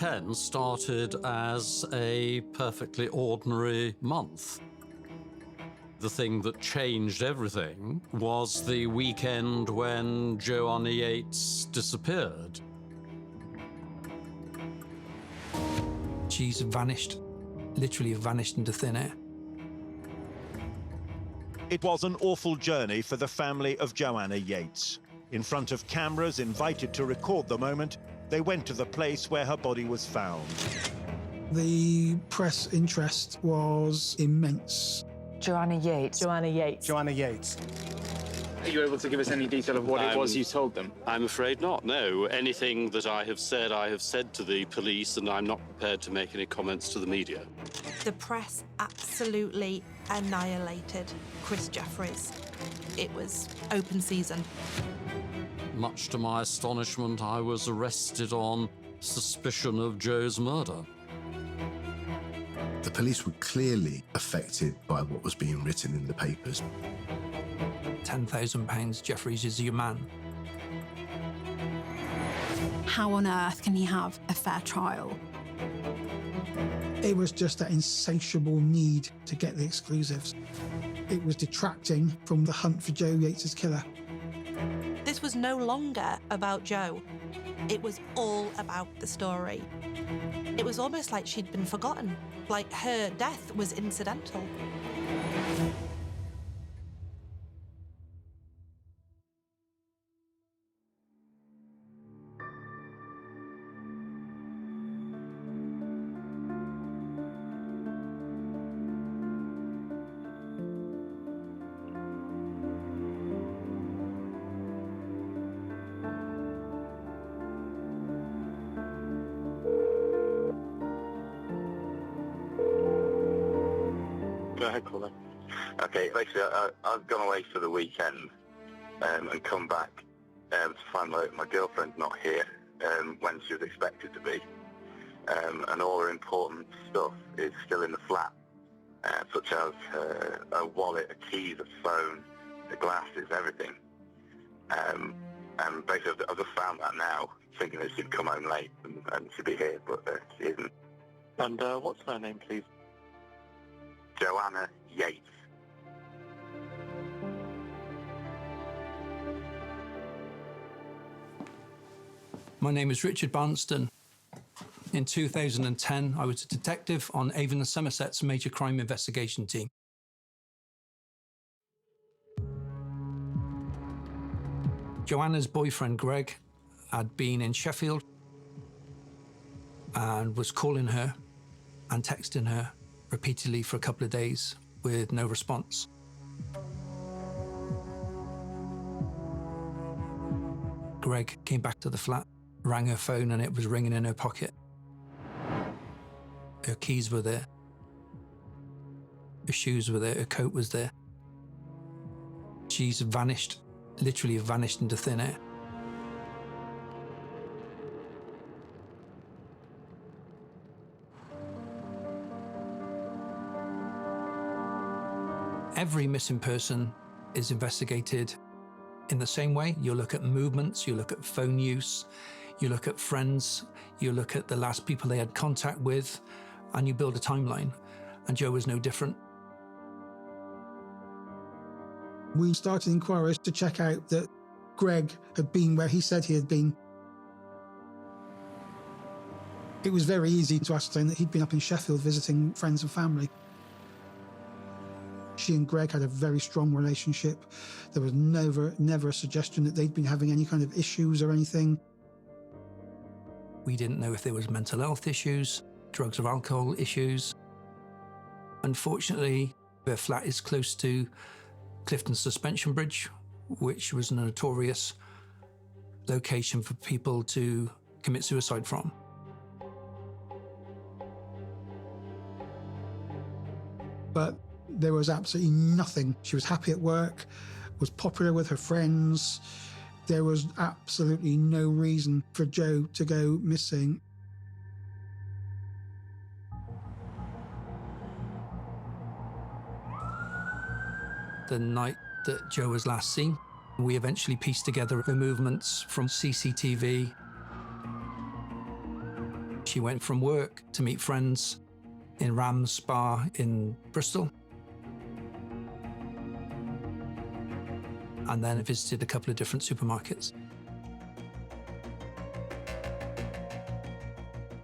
10 started as a perfectly ordinary month. The thing that changed everything was the weekend when Joanna Yeates disappeared. She's vanished, literally vanished into thin air. It was an awful journey for the family of Joanna Yeates. In front of cameras invited to record the moment, they went to the place where her body was found. The press interest was immense. Joanna Yeates. Joanna Yeates. Joanna Yeates. Are you able to give us any detail of what it was you told them? I'm afraid not, no. Anything that I have said to the police, and I'm not prepared to make any comments to the media. The press absolutely annihilated Chris Jefferies. It was open season. Much to my astonishment, I was arrested on suspicion of Joe's murder. The police were clearly affected by what was being written in the papers. £10,000, Jefferies is your man. How on earth can he have a fair trial? It was just that insatiable need to get the exclusives. It was detracting from the hunt for Joe Yeates' killer. This was no longer about Joe. It was all about the story. It was almost like she'd been forgotten, like her death was incidental. Okay, basically, I've gone away for the weekend and come back to find my girlfriend's not here when she was expected to be, and all her important stuff is still in the flat, such as a wallet, a keys, a phone, the glasses, everything. And basically, I've just found that now, thinking that she'd come home late and she'd be here, but she isn't. And what's her name, please? Joanna Yeates. My name is Richard Barnston. In 2010, I was a detective on Avon and Somerset's major crime investigation team. Joanna's boyfriend, Greg, had been in Sheffield and was calling her and texting her repeatedly for a couple of days with no response. Greg came back to the flat, rang her phone, and it was ringing in her pocket. Her keys were there. Her shoes were there. Her coat was there. She's vanished, literally vanished into thin air. Every missing person is investigated in the same way. You look at movements, you look at phone use, you look at friends, you look at the last people they had contact with, and you build a timeline. And Joe was no different. We started inquiries to check out that Greg had been where he said he had been. It was very easy to ascertain that he'd been up in Sheffield visiting friends and family. She and Greg had a very strong relationship. There was never a suggestion that they'd been having any kind of issues or anything. We didn't know if there was mental health issues, drugs or alcohol issues. Unfortunately, their flat is close to Clifton Suspension Bridge, which was a notorious location for people to commit suicide from. But there was absolutely nothing. She was happy at work, was popular with her friends. There was absolutely no reason for Joe to go missing. The night that Joe was last seen, we eventually pieced together the movements from CCTV. She went from work to meet friends in Ram's Spa in Bristol, and then visited a couple of different supermarkets.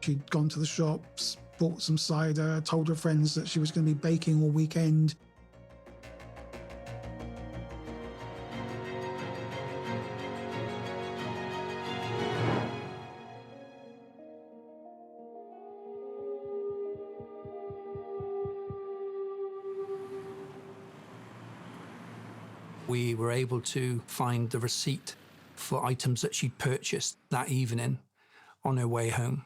She'd gone to the shops, bought some cider, told her friends that she was going to be baking all weekend. We were able to find the receipt for items that she'd purchased that evening on her way home.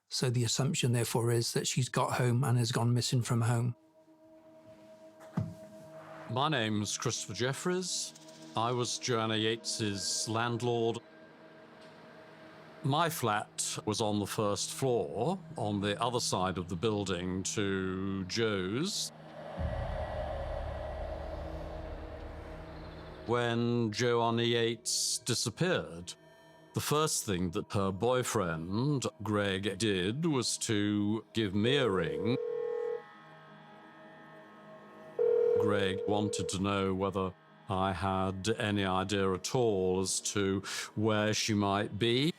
So the assumption, therefore, is that she's got home and has gone missing from home. My name's Christopher Jefferies. I was Joanna Yeates' landlord. My flat was on the first floor, on the other side of the building to Joe's. When Joanna Yeates disappeared, the first thing that her boyfriend, Greg, did was to give me a ring. Greg wanted to know whether I had any idea at all as to where she might be.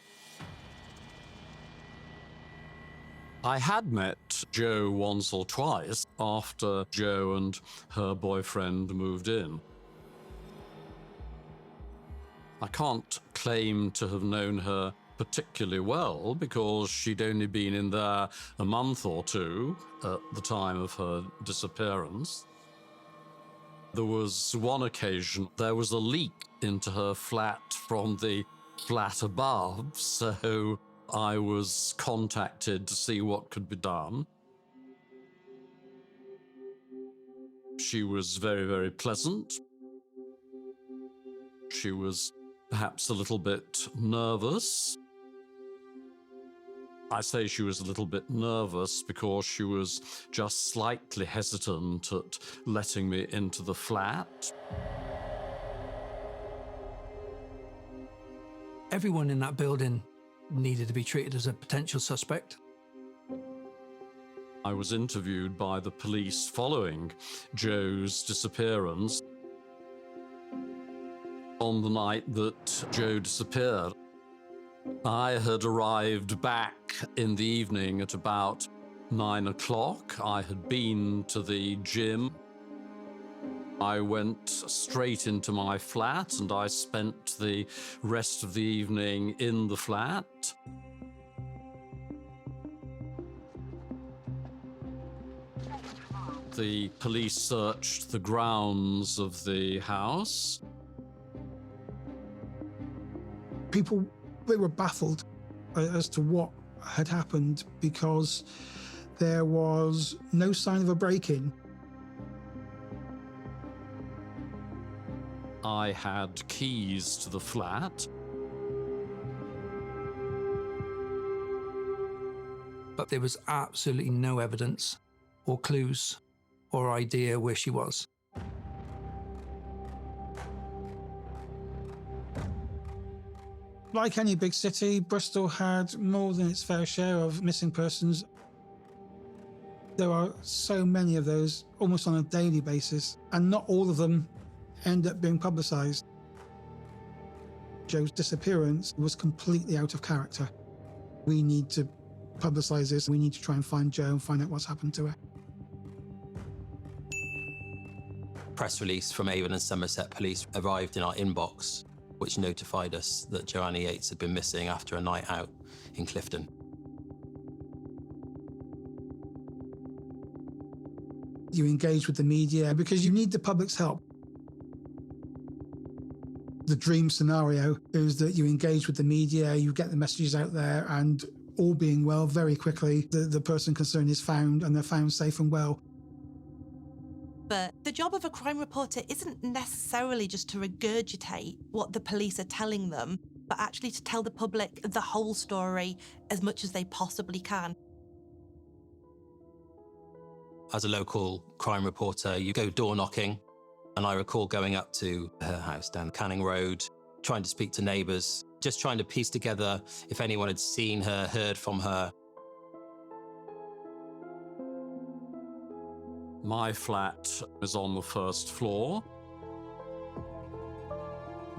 I had met Joe once or twice after Joe and her boyfriend moved in. I can't claim to have known her particularly well because she'd only been in there a month or two at the time of her disappearance. There was one occasion there was a leak into her flat from the flat above, so I was contacted to see what could be done. She was very, very pleasant. She was perhaps a little bit nervous. I say she was a little bit nervous because she was just slightly hesitant at letting me into the flat. Everyone in that building needed to be treated as a potential suspect. I was interviewed by the police following Joe's disappearance. On the night that Joe disappeared, I had arrived back in the evening at about 9 o'clock. I had been to the gym. I went straight into my flat and I spent the rest of the evening in the flat. The police searched the grounds of the house. People, they were baffled as to what had happened because there was no sign of a break-in. I had keys to the flat. But there was absolutely no evidence or clues or idea where she was. Like any big city, Bristol had more than its fair share of missing persons. There are so many of those almost on a daily basis, and not all of them end up being publicised. Joe's disappearance was completely out of character. We need to publicise this. We need to try and find Joe and find out what's happened to her. Press release from Avon and Somerset Police arrived in our inbox, which notified us that Joanna Yeates had been missing after a night out in Clifton. You engage with the media because you need the public's help. The dream scenario is that you engage with the media, you get the messages out there, and all being well, very quickly, the person concerned is found and they're found safe and well. But the job of a crime reporter isn't necessarily just to regurgitate what the police are telling them, but actually to tell the public the whole story as much as they possibly can. As a local crime reporter, you go door knocking, and I recall going up to her house down Canning Road, trying to speak to neighbours, just trying to piece together if anyone had seen her, heard from her. My flat is on the first floor.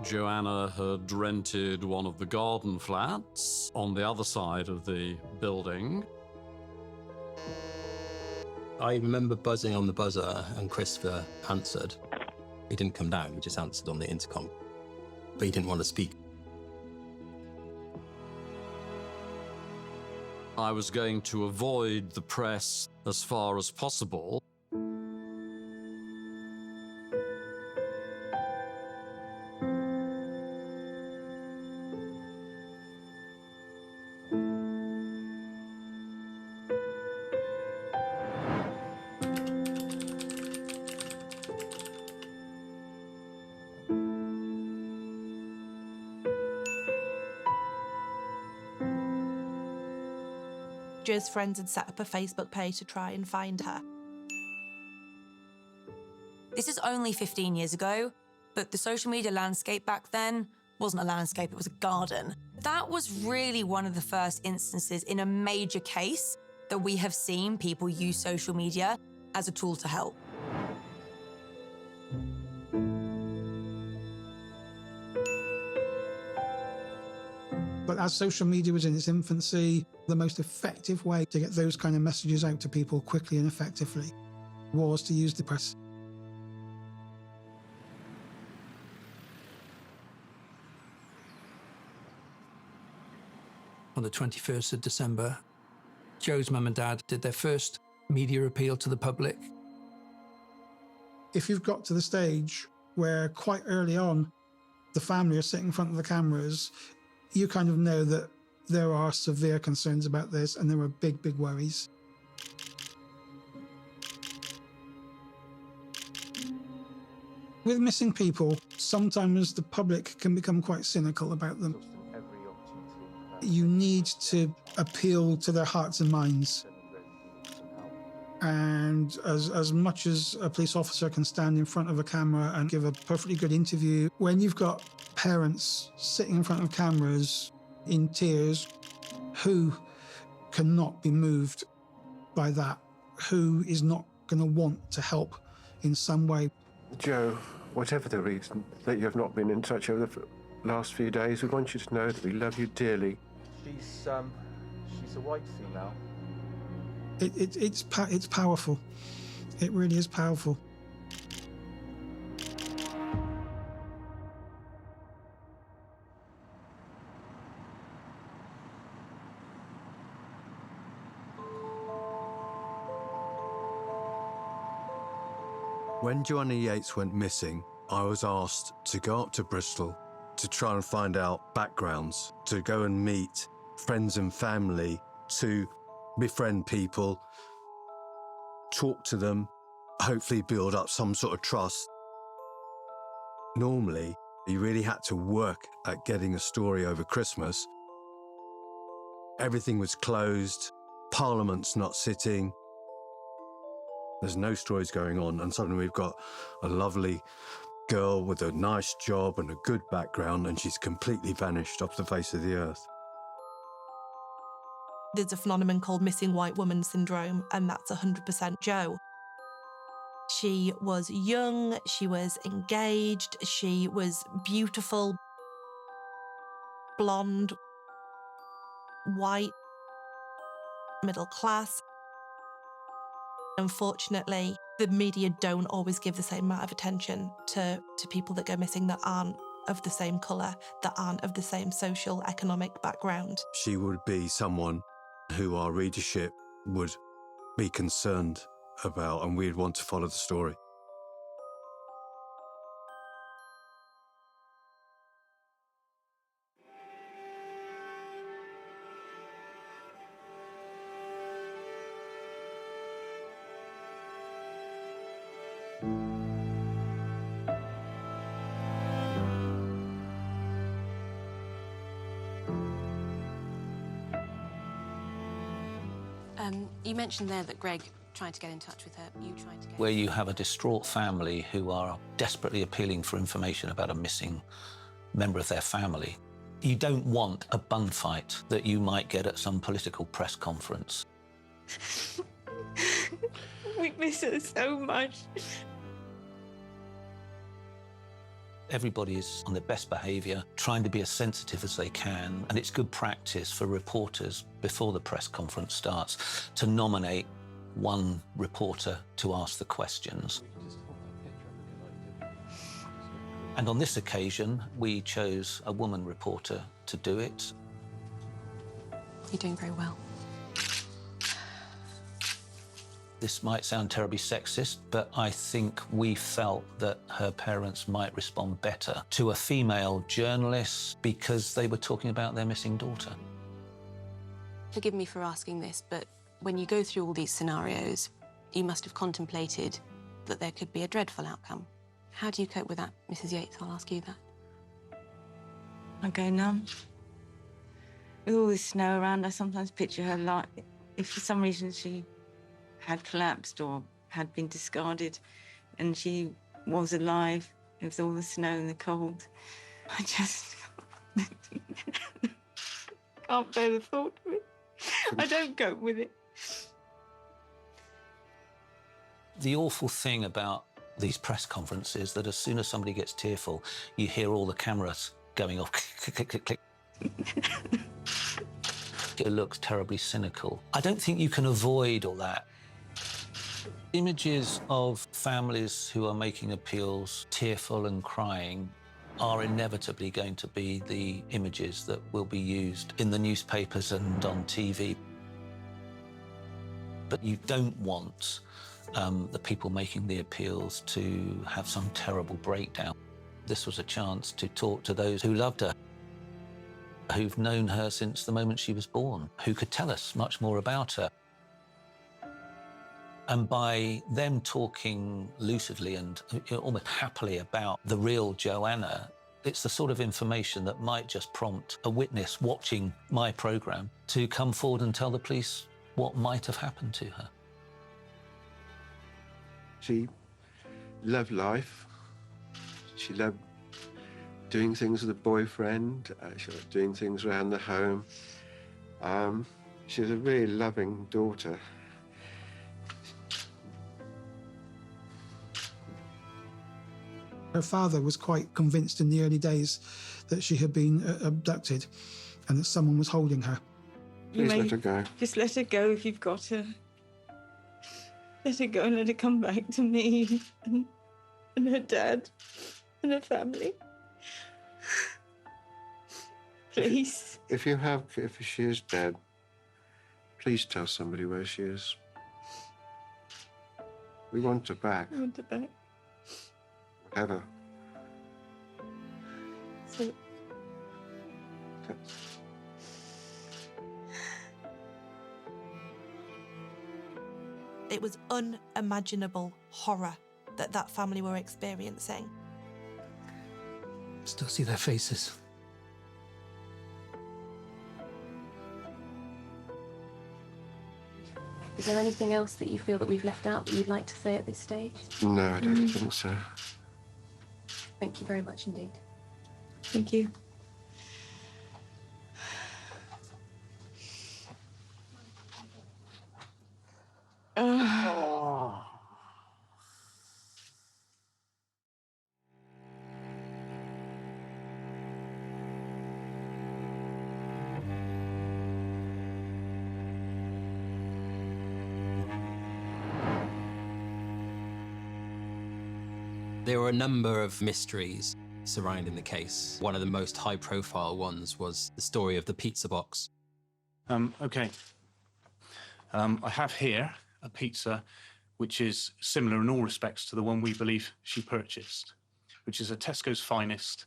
Joanna had rented one of the garden flats on the other side of the building. I remember buzzing on the buzzer and Christopher answered. He didn't come down, he just answered on the intercom. But he didn't want to speak. I was going to avoid the press as far as possible. Jo's friends had set up a Facebook page to try and find her. This is only 15 years ago, but the social media landscape back then wasn't a landscape, it was a garden. That was really one of the first instances in a major case that we have seen people use social media as a tool to help. But as social media was in its infancy, the most effective way to get those kind of messages out to people quickly and effectively was to use the press. On the 21st of December, Jo's mum and dad did their first media appeal to the public. If you've got to the stage where quite early on the family are sitting in front of the cameras, you kind of know that there are severe concerns about this and there are big, big worries. With missing people, sometimes the public can become quite cynical about them. You need to appeal to their hearts and minds. And as much as a police officer can stand in front of a camera and give a perfectly good interview, when you've got parents sitting in front of cameras in tears, who cannot be moved by that? Who is not going to want to help in some way? Jo, whatever the reason that you have not been in touch over the last few days, we want you to know that we love you dearly. She's a white female. It's powerful. It really is powerful. When Joanna Yeates went missing, I was asked to go up to Bristol to try and find out backgrounds, to go and meet friends and family, to befriend people, talk to them, hopefully build up some sort of trust. Normally, you really had to work at getting a story over Christmas. Everything was closed, Parliament's not sitting, there's no stories going on, and suddenly we've got a lovely girl with a nice job and a good background, and she's completely vanished off the face of the earth. There's a phenomenon called missing white woman syndrome, and that's 100% Jo. She was young, she was engaged, she was beautiful, blonde, white, middle class. Unfortunately, the media don't always give the same amount of attention to people that go missing that aren't of the same colour, that aren't of the same social, economic background. She would be someone who our readership would be concerned about, and we'd want to follow the story. You mentioned there that Greg trying to get in touch with her, you trying to get... Where you have a distraught family who are desperately appealing for information about a missing member of their family. You don't want a bun fight that you might get at some political press conference. We miss her so much. Everybody is on their best behaviour, trying to be as sensitive as they can, and it's good practice for reporters before the press conference starts to nominate one reporter to ask the questions. And on this occasion, we chose a woman reporter to do it. You're doing very well. This might sound terribly sexist, but I think we felt that her parents might respond better to a female journalist because they were talking about their missing daughter. Forgive me for asking this, but when you go through all these scenarios, you must have contemplated that there could be a dreadful outcome. How do you cope with that, Mrs. Yeates? I'll ask you that. I go numb. With all this snow around, I sometimes picture her like if for some reason she had collapsed or had been discarded and she was alive with all the snow and the cold. I just can't bear the thought of it. I don't cope with it. The awful thing about these press conferences is that as soon as somebody gets tearful, you hear all the cameras going off, click, click, click, click. It looks terribly cynical. I don't think you can avoid all that. Images of families who are making appeals, tearful and crying, are inevitably going to be the images that will be used in the newspapers and on TV. But you don't want the people making the appeals to have some terrible breakdown. This was a chance to talk to those who loved her, who've known her since the moment she was born, who could tell us much more about her. And by them talking lucidly and almost happily about the real Joanna, it's the sort of information that might just prompt a witness watching my programme to come forward and tell the police what might have happened to her. She loved life. She loved doing things with a boyfriend. She loved doing things around the home. She was a really loving daughter. Her father was quite convinced in the early days that she had been abducted and that someone was holding her. Please let her go. Just let her go if you've got her. Let her go and let her come back to me and her dad and her family. Please. If she is dead, please tell somebody where she is. We want her back. I want her back. Whatever. So... It was unimaginable horror that that family were experiencing. Still see their faces. Is there anything else that you feel that we've left out that you'd like to say at this stage? No, I don't think so. Thank you very much indeed. Thank you. There were a number of mysteries surrounding the case. One of the most high-profile ones was the story of the pizza box. Okay. I have here a pizza which is similar in all respects to the one we believe she purchased, which is a Tesco's Finest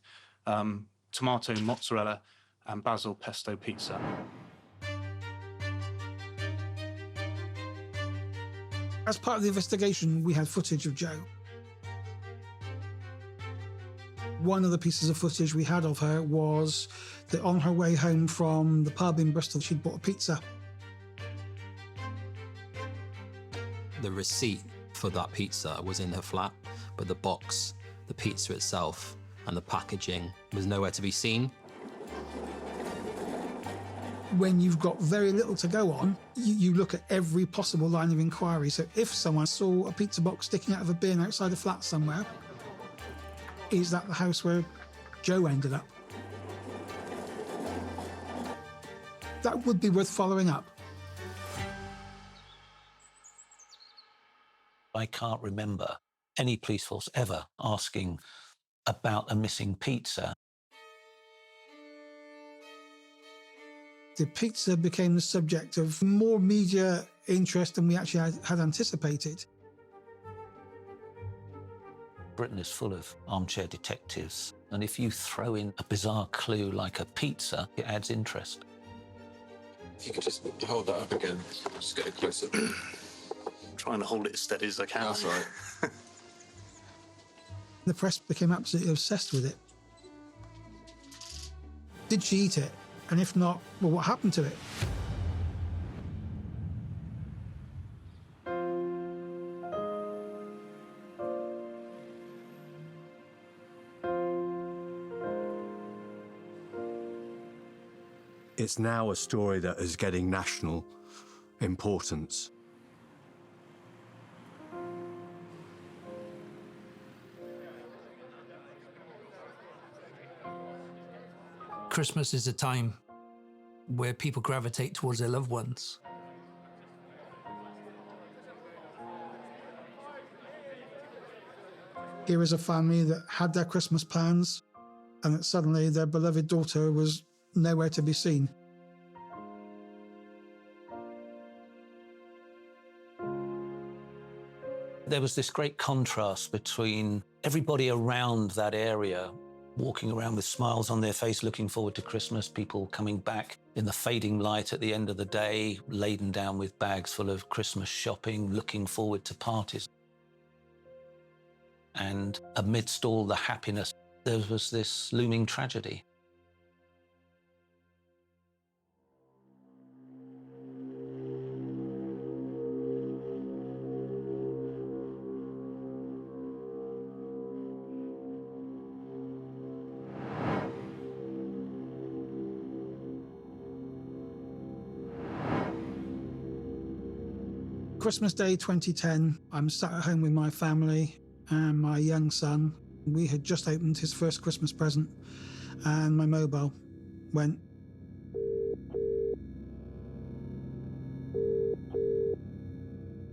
tomato, mozzarella and basil pesto pizza. As part of the investigation, we had footage of Jo. One of the pieces of footage we had of her was that on her way home from the pub in Bristol, she'd bought a pizza. The receipt for that pizza was in her flat, but the box, the pizza itself, and the packaging was nowhere to be seen. When you've got very little to go on, you look at every possible line of inquiry. So if someone saw a pizza box sticking out of a bin outside a flat somewhere, is that the house where Joe ended up? That would be worth following up. I can't remember any police force ever asking about a missing pizza. The pizza became the subject of more media interest than we actually had anticipated. Britain is full of armchair detectives, and if you throw in a bizarre clue like a pizza, it adds interest. If you could just hold that up again, just get it closer. Trying to hold it as steady as I can. That's right. The press became absolutely obsessed with it. Did she eat it? And if not, well, what happened to it? It's now a story that is getting national importance. Christmas is a time where people gravitate towards their loved ones. Here is a family that had their Christmas plans, and that suddenly their beloved daughter was nowhere to be seen. There was this great contrast between everybody around that area walking around with smiles on their face, looking forward to Christmas, people coming back in the fading light at the end of the day, laden down with bags full of Christmas shopping, looking forward to parties. And amidst all the happiness, there was this looming tragedy. Christmas Day 2010, I'm sat at home with my family and my young son. We had just opened his first Christmas present and my mobile went.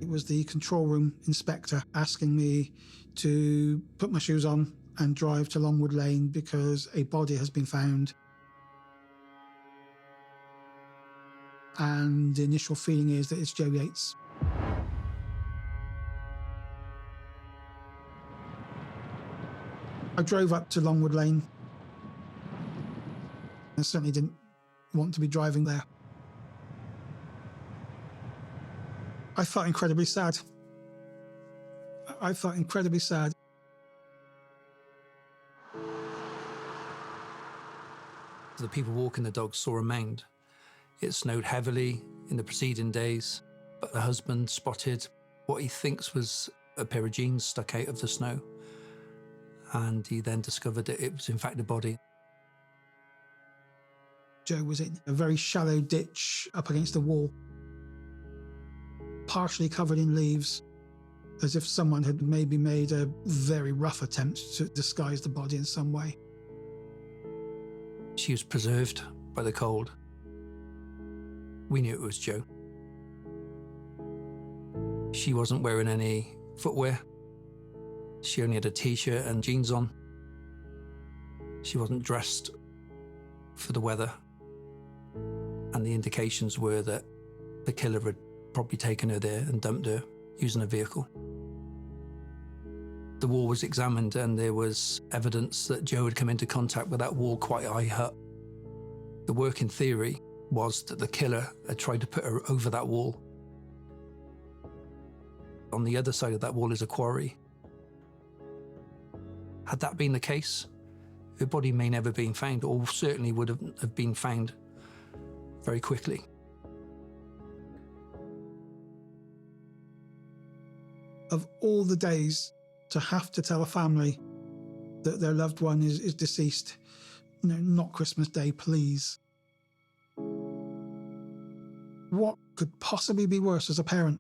It was the control room inspector asking me to put my shoes on and drive to Longwood Lane because a body has been found. And the initial feeling is that it's Joe Yeates. I drove up to Longwood Lane. I certainly didn't want to be driving there. I felt incredibly sad. I felt incredibly sad. The people walking the dogs saw a mound. It snowed heavily in the preceding days, but the husband spotted what he thinks was a pair of jeans stuck out of the snow. And he then discovered that it was in fact a body. Joe was in a very shallow ditch up against the wall, partially covered in leaves, as if someone had maybe made a very rough attempt to disguise the body in some way. She was preserved by the cold. We knew it was Joe. She wasn't wearing any footwear. She only had a t-shirt and jeans on. She wasn't dressed for the weather. And the indications were that the killer had probably taken her there and dumped her using a vehicle. The wall was examined and there was evidence that Joe had come into contact with that wall quite high up. The working theory was that the killer had tried to put her over that wall. On the other side of that wall is a quarry. Had that been the case, her body may never have been found, or certainly would have been found very quickly. Of all the days to have to tell a family that their loved one is deceased, not Christmas Day, please. What could possibly be worse as a parent?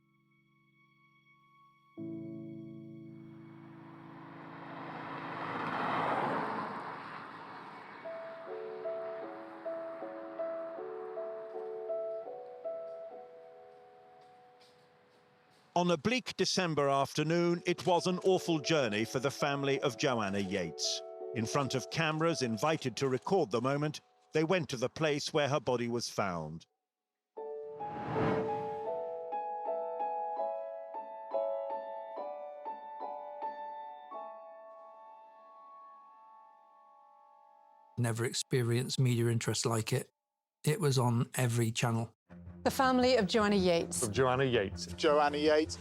On a bleak December afternoon, it was an awful journey for the family of Joanna Yeates. In front of cameras invited to record the moment, they went to the place where her body was found. Never experienced media interest like it. It was on every channel. The family of Joanna Yeates. Of Joanna Yeates. Joanna Yeates.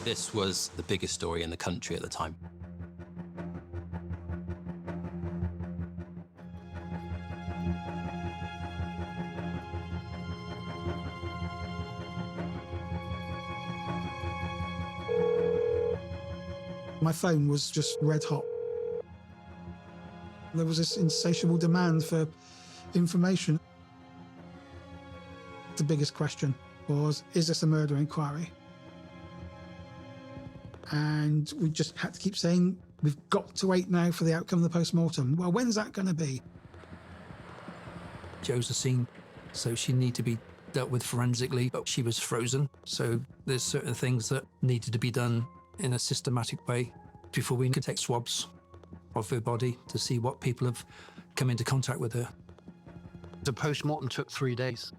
This was the biggest story in the country at the time. My phone was just red hot. There was this insatiable demand for information. The biggest question was, is this a murder inquiry? And we just had to keep saying, we've got to wait now for the outcome of the post-mortem. Well, when's that going to be? Jo's a scene, so she needed to be dealt with forensically, but she was frozen. So there's certain things that needed to be done in a systematic way before we could take swabs of her body to see what people have come into contact with her. The post-mortem took 3 days.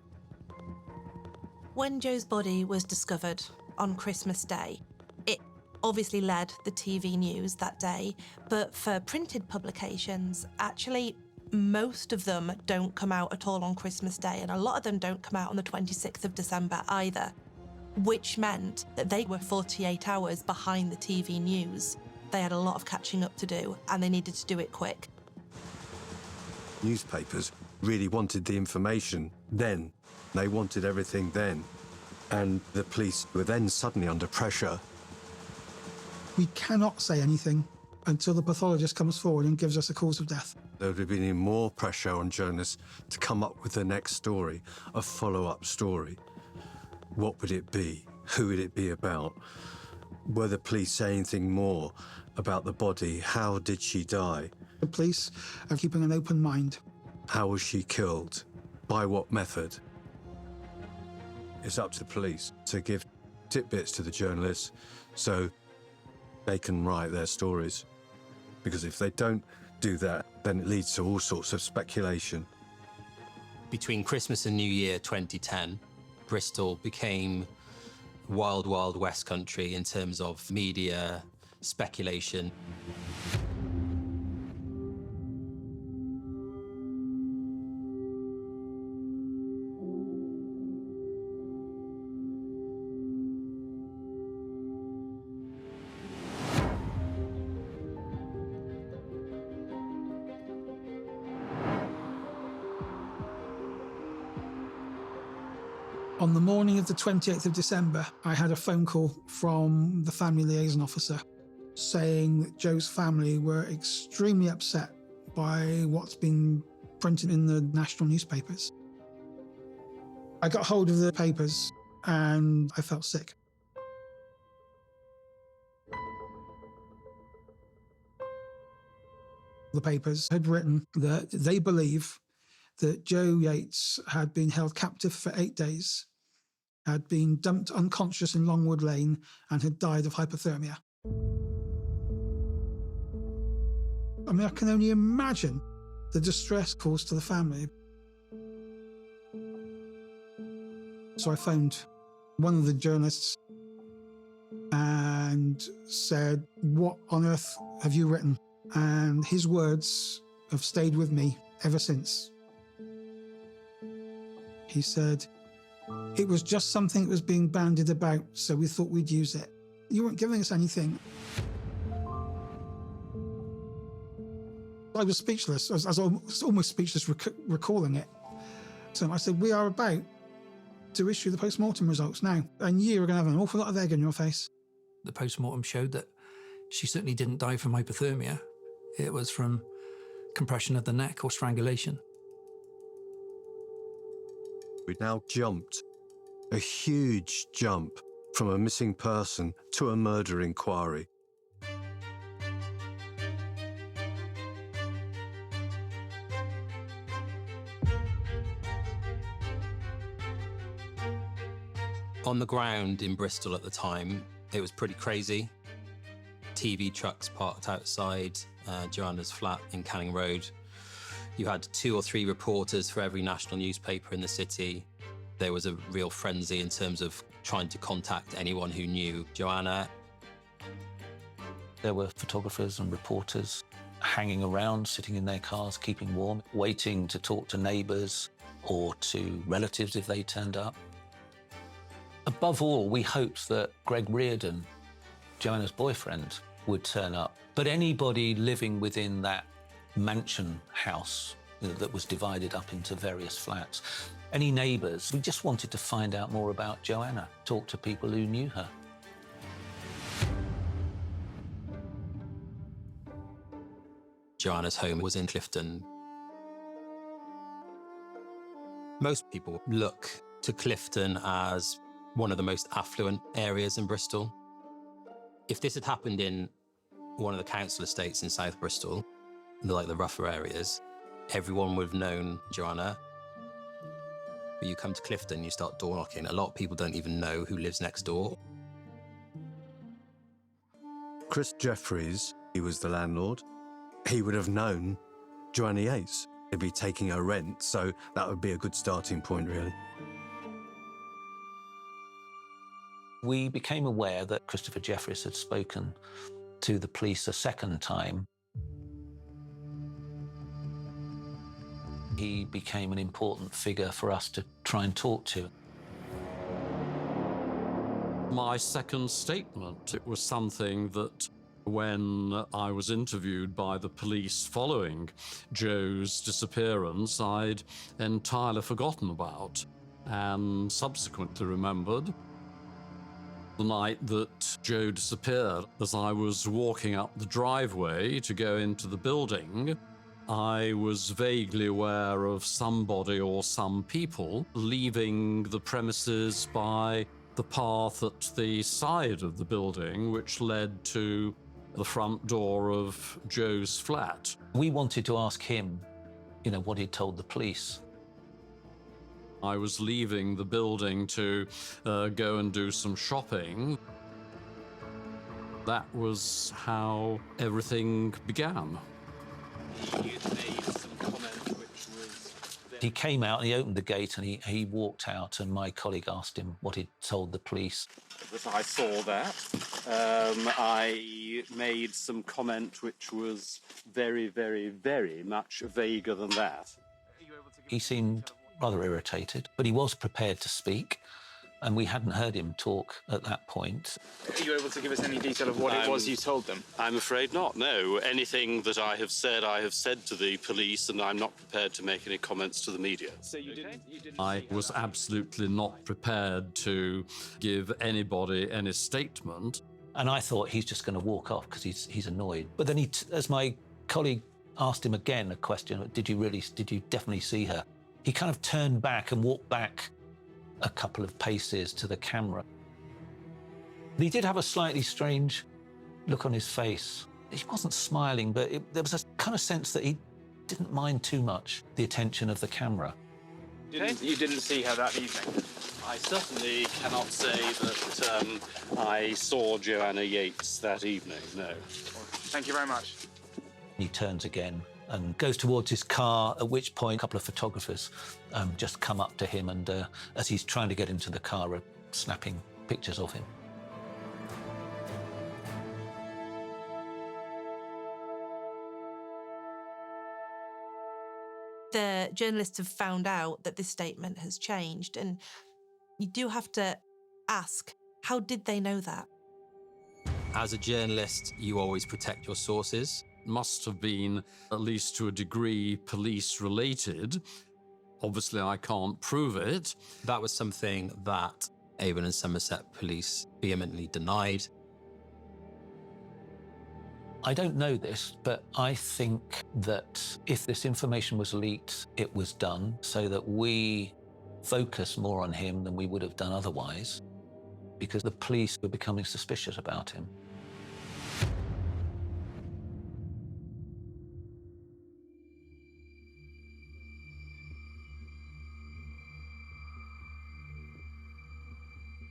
When Jo's body was discovered on Christmas Day, it obviously led the TV news that day, but for printed publications, actually, most of them don't come out at all on Christmas Day, and a lot of them don't come out on the 26th of December either, which meant that they were 48 hours behind the TV news. They had a lot of catching up to do, and they needed to do it quick. Newspapers really wanted the information then. They wanted everything then. And the police were then suddenly under pressure. We cannot say anything until the pathologist comes forward and gives us a cause of death. There would have been even more pressure on journalists to come up with the next story, a follow-up story. What would it be? Who would it be about? Were the police saying anything more about the body? How did she die? The police are keeping an open mind. How was she killed? By what method? It's up to the police to give tidbits to the journalists so they can write their stories. Because if they don't do that, then it leads to all sorts of speculation. Between Christmas and New Year 2010, Bristol became wild, wild west country in terms of media, speculation. On the morning of the 28th of December, I had a phone call from the family liaison officer saying that Jo's family were extremely upset by what's been printed in the national newspapers. I got hold of the papers and I felt sick. The papers had written that they believe that Jo Yeates had been held captive for 8 days, had been dumped unconscious in Longwood Lane, and had died of hypothermia. I mean, I can only imagine the distress caused to the family. So I phoned one of the journalists and said, "What on earth have you written?" And his words have stayed with me ever since. He said, "It was just something that was being bandied about, so we thought we'd use it. You weren't giving us anything." I was speechless. I was almost speechless recalling it. So I said, "We are about to issue the post-mortem results now, and you are going to have an awful lot of egg in your face." The post-mortem showed that she certainly didn't die from hypothermia. It was from compression of the neck or strangulation. We'd now jumped a huge jump from a missing person to a murder inquiry. On the ground in Bristol at the time, it was pretty crazy. TV trucks parked outside Joanna's flat in Canning Road. You had 2 or 3 reporters for every national newspaper in the city. There was a real frenzy in terms of trying to contact anyone who knew Joanna. There were photographers and reporters hanging around, sitting in their cars, keeping warm, waiting to talk to neighbours or to relatives if they turned up. Above all, we hoped that Greg Reardon, Joanna's boyfriend, would turn up. But anybody living within that mansion house that was divided up into various flats, any neighbours, we just wanted to find out more about Joanna, talk to people who knew her. Joanna's home was in Clifton. Most people look to Clifton as one of the most affluent areas in Bristol. If this had happened in one of the council estates in South Bristol, like the rougher areas, everyone would have known Joanna. But you come to Clifton, you start door knocking. A lot of people don't even know who lives next door. Chris Jefferies, he was the landlord. He would have known Joanna Yeates. He'd be taking her rent, so that would be a good starting point, really. We became aware that Christopher Jefferies had spoken to the police a second time. He became an important figure for us to try and talk to. My second statement, it was something that when I was interviewed by the police following Joe's disappearance, I'd entirely forgotten about and subsequently remembered. The night that Joe disappeared, as I was walking up the driveway to go into the building, I was vaguely aware of somebody or some people leaving the premises by the path at the side of the building, which led to the front door of Joe's flat. We wanted to ask him, what he'd told the police. I was leaving the building to go and do some shopping. That was how everything began. He came out and he opened the gate and he walked out, and my colleague asked him what he'd told the police. I saw that. I made some comment which was very, very, very much vaguer than that. He seemed rather irritated, but he was prepared to speak, and we hadn't heard him talk at that point. Are you able to give us any detail of what it was you told them? I'm afraid not, no. Anything that I have said to the police, and I'm not prepared to make any comments to the media. So you didn't... I was absolutely not prepared to give anybody any statement. And I thought he's just going to walk off because he's annoyed. But then as my colleague asked him again a question, did you definitely see her? He kind of turned back and walked back a couple of paces to the camera. He did have a slightly strange look on his face. He wasn't smiling, but there was a kind of sense that he didn't mind too much the attention of the camera. You didn't see her that evening? I certainly cannot say that I saw Joanna Yeates that evening, no. Thank you very much. He turns again and goes towards his car, at which point a couple of photographers just come up to him and, as he's trying to get into the car, are snapping pictures of him. The journalists have found out that this statement has changed, and you do have to ask, how did they know that? As a journalist, you always protect your sources. Must have been, at least to a degree, police-related. Obviously, I can't prove it. That was something that Avon and Somerset police vehemently denied. I don't know this, but I think that if this information was leaked, it was done so that we focus more on him than we would have done otherwise, because the police were becoming suspicious about him.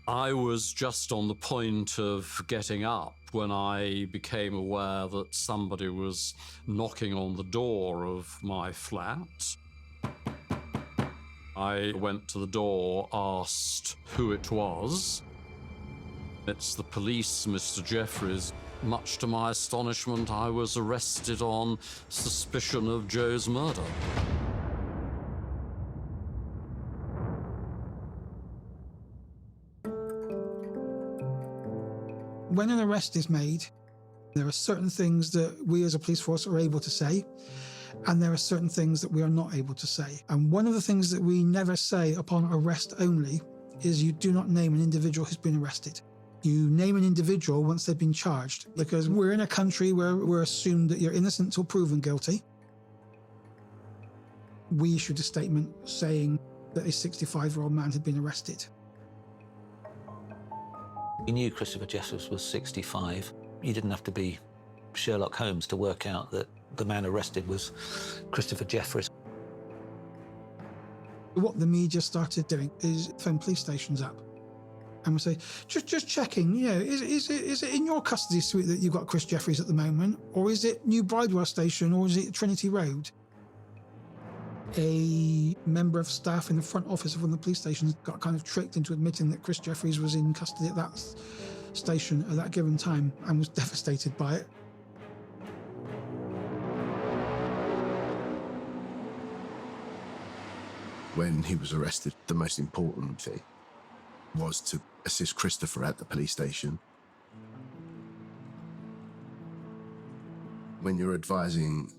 I was just on the point of getting up when I became aware that somebody was knocking on the door of my flat. I went to the door, asked who it was. It's the police, Mr. Jefferies. Much to my astonishment, I was arrested on suspicion of Joe's murder. When an arrest is made, there are certain things that we as a police force are able to say, and there are certain things that we are not able to say. And one of the things that we never say upon arrest only is you do not name an individual who's been arrested. You name an individual once they've been charged, because we're in a country where we're assumed that you're innocent until proven guilty. We issued a statement saying that a 65-year-old man had been arrested. We knew Christopher Jefferies was 65. You didn't have to be Sherlock Holmes to work out that the man arrested was Christopher Jefferies. What the media started doing is phone police stations up. And we say, just checking, you know, is it in your custody suite that you've got Chris Jefferies at the moment? Or is it New Bridewell Station, or is it Trinity Road? A member of staff in the front office of one of the police stations got kind of tricked into admitting that Chris Jefferies was in custody at that station at that given time and was devastated by it. When he was arrested, the most important thing was to assist Christopher at the police station. When you're advising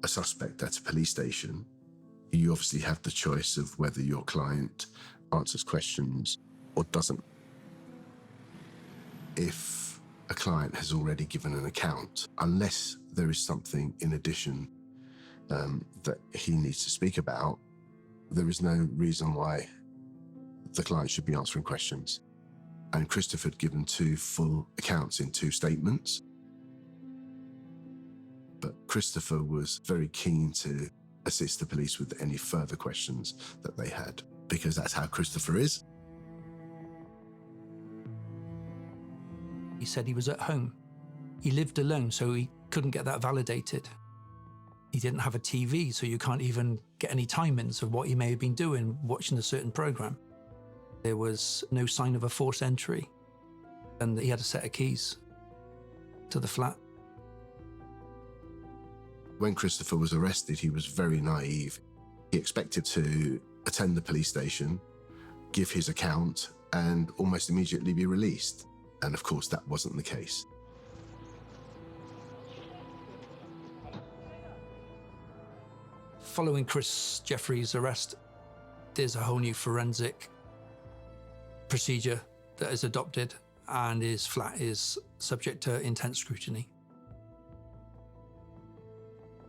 a suspect at a police station, you obviously have the choice of whether your client answers questions or doesn't. If a client has already given an account, unless there is something in addition that he needs to speak about, there is no reason why the client should be answering questions. And Christopher had given 2 full accounts in 2 statements. But Christopher was very keen to assist the police with any further questions that they had, because that's how Christopher is. He said he was at home. He lived alone, so he couldn't get that validated. He didn't have a TV, so you can't even get any timings of what he may have been doing watching a certain program. There was no sign of a forced entry, and he had a set of keys to the flat. When Christopher was arrested, he was very naive. He expected to attend the police station, give his account, and almost immediately be released. And of course, that wasn't the case. Following Chris Jefferies' arrest, there's a whole new forensic procedure that is adopted, and his flat is subject to intense scrutiny.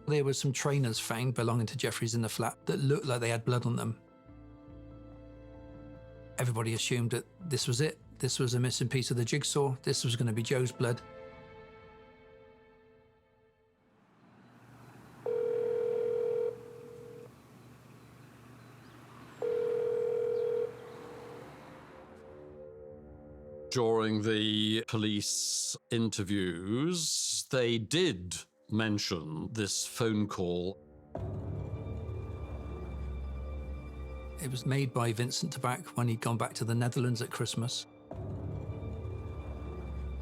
There were some trainers found belonging to Jefferies in the flat that looked like they had blood on them. Everybody assumed that this was it. This was a missing piece of the jigsaw. This was going to be Joe's blood. During the police interviews, they did mention this phone call. It was made by Vincent Tabak when he'd gone back to the Netherlands at Christmas.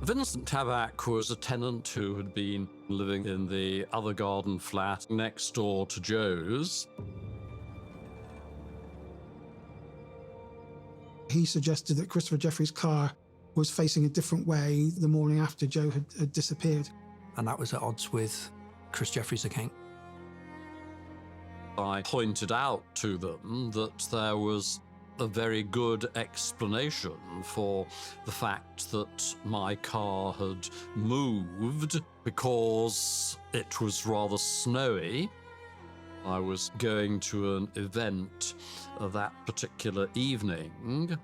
Vincent Tabak was a tenant who had been living in the other garden flat next door to Joe's. He suggested that Christopher Jefferies' car was facing a different way the morning after Joe had disappeared. And that was at odds with Chris Jefferies' account. I pointed out to them that there was a very good explanation for the fact that my car had moved because it was rather snowy. I was going to an event that particular evening.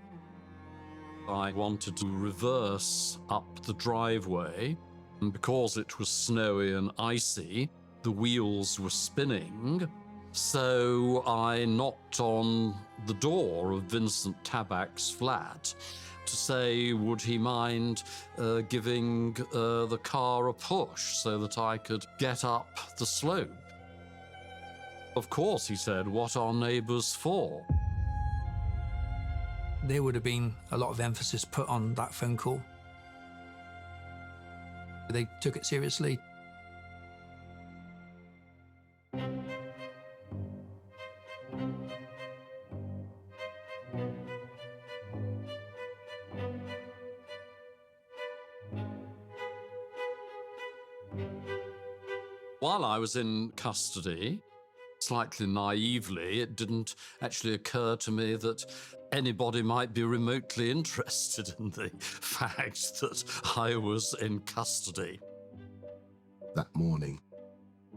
I wanted to reverse up the driveway, and because it was snowy and icy, the wheels were spinning. So I knocked on the door of Vincent Tabak's flat to say, would he mind giving the car a push so that I could get up the slope? Of course, he said, what are neighbours for? There would have been a lot of emphasis put on that phone call. They took it seriously. While I was in custody, slightly naively, it didn't actually occur to me that anybody might be remotely interested in the fact that I was in custody. That morning,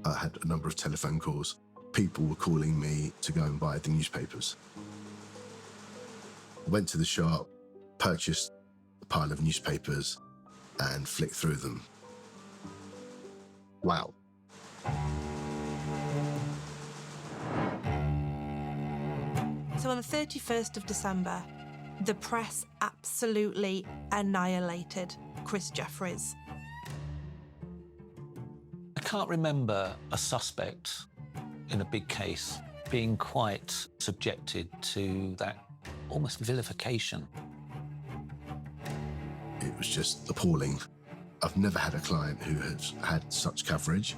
I had a number of telephone calls. People were calling me to go and buy the newspapers. I went to the shop, purchased a pile of newspapers, and flicked through them. Wow. So on the 31st of December, the press absolutely annihilated Chris Jefferies. I can't remember a suspect in a big case being quite subjected to that almost vilification. It was just appalling. I've never had a client who has had such coverage.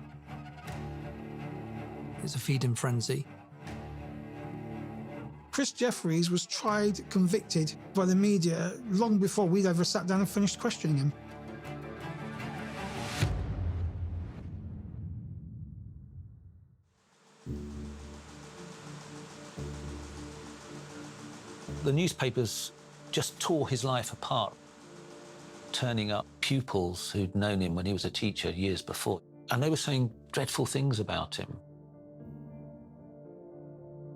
It's a feeding frenzy. Chris Jefferies was tried, convicted by the media long before we'd ever sat down and finished questioning him. The newspapers just tore his life apart, turning up pupils who'd known him when he was a teacher years before, and they were saying dreadful things about him.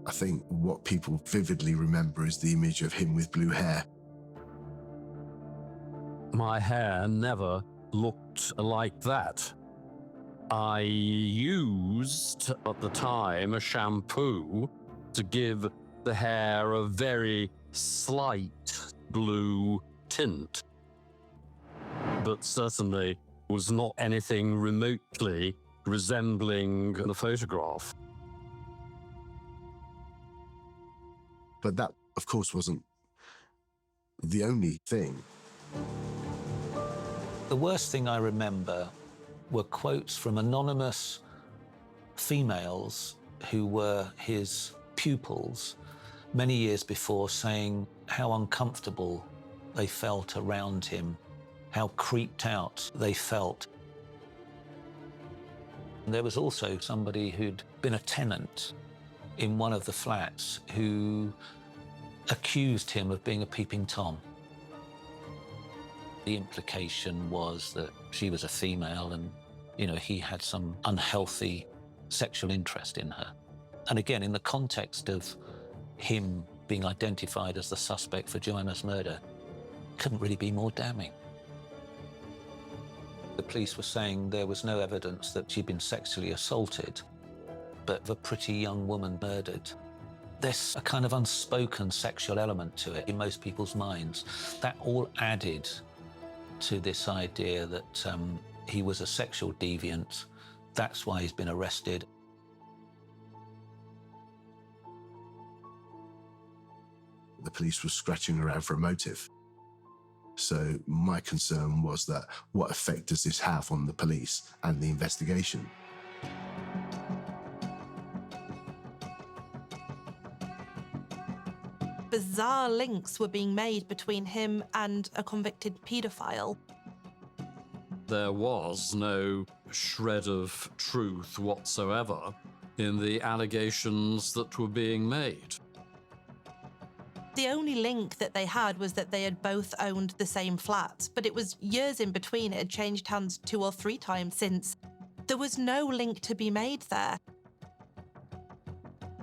I think what people vividly remember is the image of him with blue hair. My hair never looked like that. I used, at the time, a shampoo to give the hair a very slight blue tint, but certainly was not anything remotely resembling the photograph. But that, of course, wasn't the only thing. The worst thing I remember were quotes from anonymous females who were his pupils many years before, saying how uncomfortable they felt around him, how creeped out they felt. And there was also somebody who'd been a tenant in one of the flats who accused him of being a peeping Tom. The implication was that she was a female and, you know, he had some unhealthy sexual interest in her. And again, in the context of him being identified as the suspect for Joanna's murder, couldn't really be more damning. The police were saying there was no evidence that she'd been sexually assaulted, but a pretty young woman murdered. There's a kind of unspoken sexual element to it in most people's minds. That all added to this idea that he was a sexual deviant. That's why he's been arrested. The police were scratching around for a motive. So my concern was that what effect does this have on the police and the investigation? Bizarre links were being made between him and a convicted paedophile. There was no shred of truth whatsoever in the allegations that were being made. The only link that they had was that they had both owned the same flat, but it was years in between. It had changed hands 2 or 3 times since. There was no link to be made there.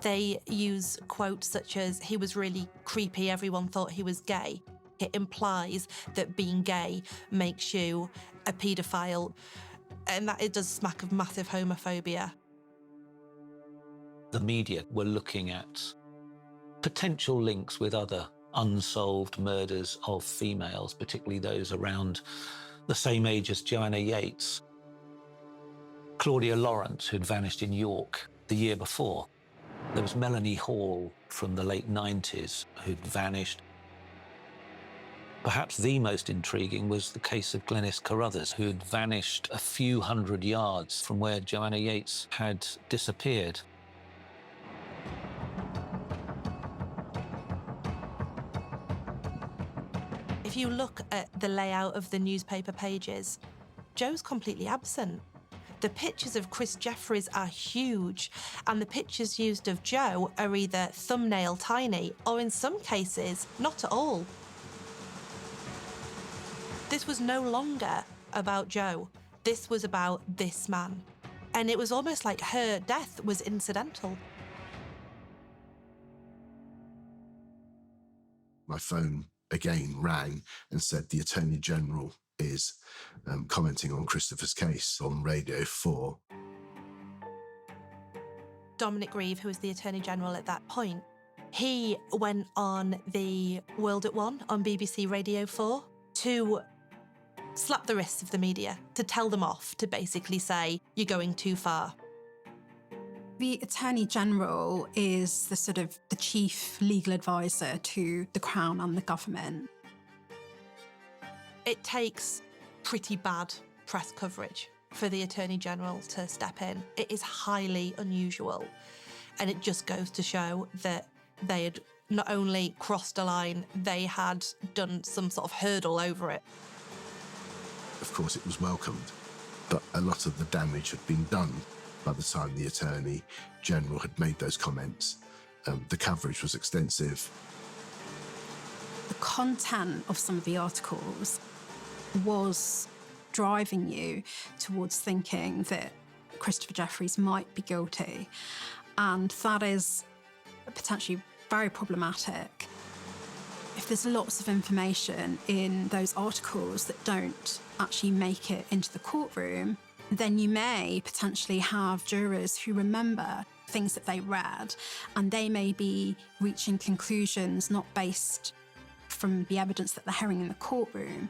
They use quotes such as, "He was really creepy, everyone thought he was gay." It implies that being gay makes you a paedophile, and that it does smack of massive homophobia. The media were looking at potential links with other unsolved murders of females, particularly those around the same age as Joanna Yeates. Claudia Lawrence, who'd vanished in York the year before. There was Melanie Hall from the late 90s who'd vanished. Perhaps the most intriguing was the case of Glenys Carruthers, who had vanished a few hundred yards from where Joanna Yeates had disappeared. If you look at the layout of the newspaper pages, Joe's completely absent. The pictures of Chris Jefferies are huge, and the pictures used of Joe are either thumbnail tiny or, in some cases, not at all. This was no longer about Joe. This was about this man. And it was almost like her death was incidental. My phone again rang and said the Attorney General is commenting on Christopher's case on Radio 4. Dominic Grieve, who was the Attorney General at that point, he went on the World at One on BBC Radio 4 to slap the wrists of the media, to tell them off, to basically say, you're going too far. The Attorney General is the chief legal advisor to the Crown and the government. It takes pretty bad press coverage for the Attorney General to step in. It is highly unusual. And it just goes to show that they had not only crossed a line, they had done some sort of hurdle over it. Of course, it was welcomed, but a lot of the damage had been done by the time the Attorney General had made those comments. The coverage was extensive. The content of some of the articles was driving you towards thinking that Christopher Jefferies might be guilty, and that is potentially very problematic. If there's lots of information in those articles that don't actually make it into the courtroom, then you may potentially have jurors who remember things that they read, and they may be reaching conclusions not based from the evidence that they're hearing in the courtroom.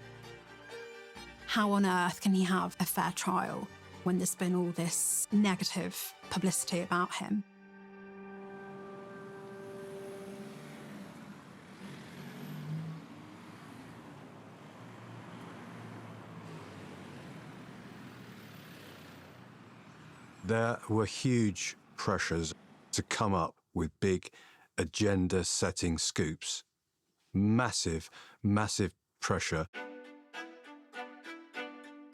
How on earth can he have a fair trial when there's been all this negative publicity about him? There were huge pressures to come up with big agenda-setting scoops. Massive, massive pressure.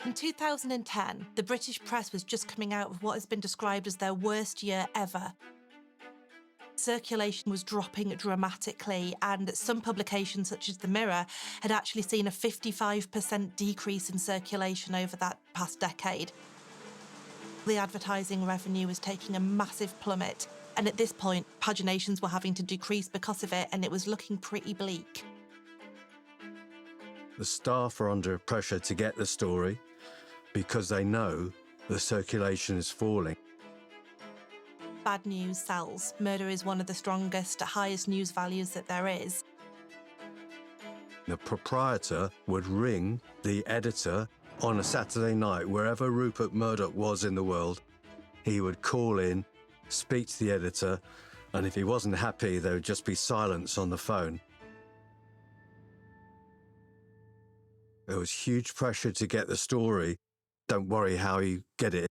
In 2010, the British press was just coming out of what has been described as their worst year ever. Circulation was dropping dramatically, and some publications, such as The Mirror, had actually seen a 55% decrease in circulation over that past decade. The advertising revenue was taking a massive plummet, and at this point, paginations were having to decrease because of it, and it was looking pretty bleak. The staff are under pressure to get the story because they know the circulation is falling. Bad news sells. Murder is one of the strongest, highest news values that there is. The proprietor would ring the editor on a Saturday night, wherever Rupert Murdoch was in the world. He would call in, speak to the editor, and if he wasn't happy, there would just be silence on the phone. There was huge pressure to get the story. Don't worry how you get it.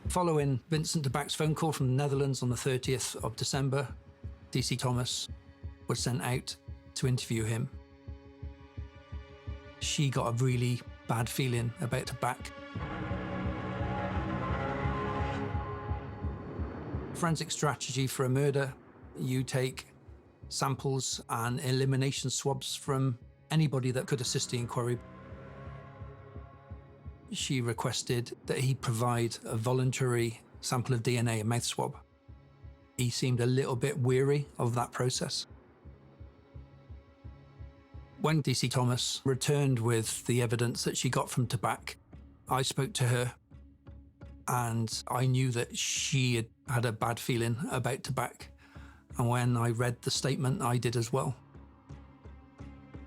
Following Vincent de Back's phone call from the Netherlands on the 30th of December, DC Thomas was sent out to interview him. She got a really bad feeling about de Back. Forensic strategy for a murder You take samples and elimination swabs from anybody that could assist the inquiry. She requested that he provide a voluntary sample of DNA, a mouth swab. He seemed a little bit weary of that process. When DC Thomas returned with the evidence that she got from Tabac, I spoke to her and I knew that she had had a bad feeling about Tabac. And when I read the statement, I did as well.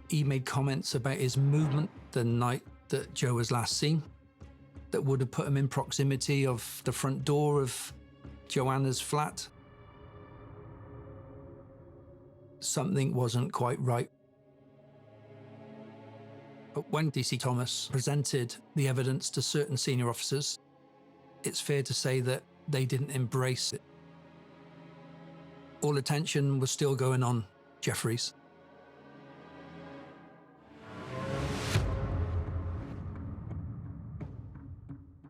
He made comments about his movement the night that Joe was last seen that would have put him in proximity of the front door of Joanna's flat. Something wasn't quite right. But when DC Thomas presented the evidence to certain senior officers, it's fair to say that they didn't embrace it. All attention was still going on Jefferies.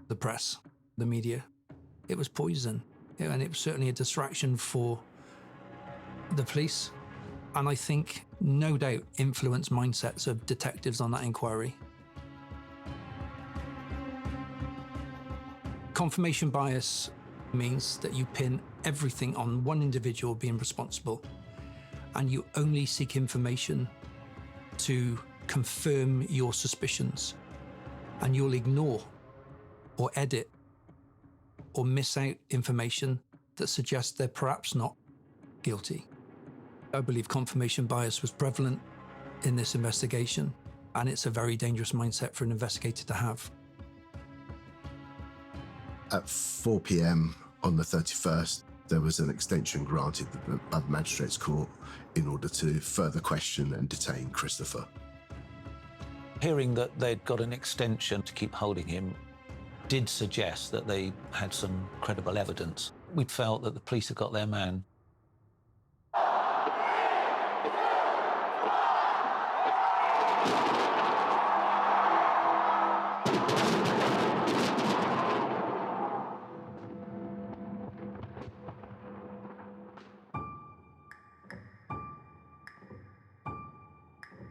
The press, the media, it was poison. And it was certainly a distraction for the police. And I think, no doubt, influenced mindsets of detectives on that inquiry. Confirmation bias means that you pin everything on one individual being responsible, and you only seek information to confirm your suspicions, and you'll ignore or edit or miss out information that suggests they're perhaps not guilty. I believe confirmation bias was prevalent in this investigation, and it's a very dangerous mindset for an investigator to have. At 4 p.m. on the 31st, there was an extension granted by the Magistrates' Court in order to further question and detain Christopher. Hearing that they'd got an extension to keep holding him did suggest that they had some credible evidence. We felt that the police had got their man.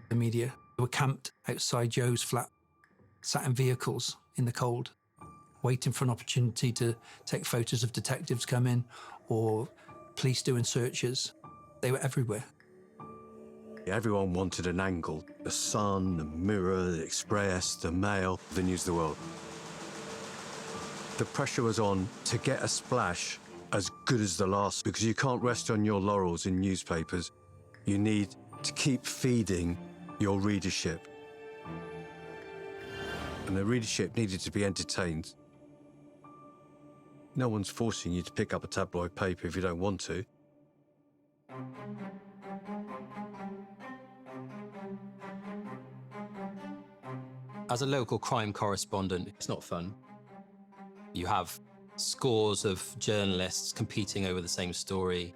The media were camped outside Joe's flat, sat in vehicles in the cold, waiting for an opportunity to take photos of detectives come in or police doing searches. They were everywhere. Everyone wanted an angle. The Sun, the Mirror, the Express, the Mail, the News of the World. The pressure was on to get a splash as good as the last, because you can't rest on your laurels in newspapers. You need to keep feeding your readership. And the readership needed to be entertained. No one's forcing you to pick up a tabloid paper if you don't want to. As a local crime correspondent, it's not fun. You have scores of journalists competing over the same story.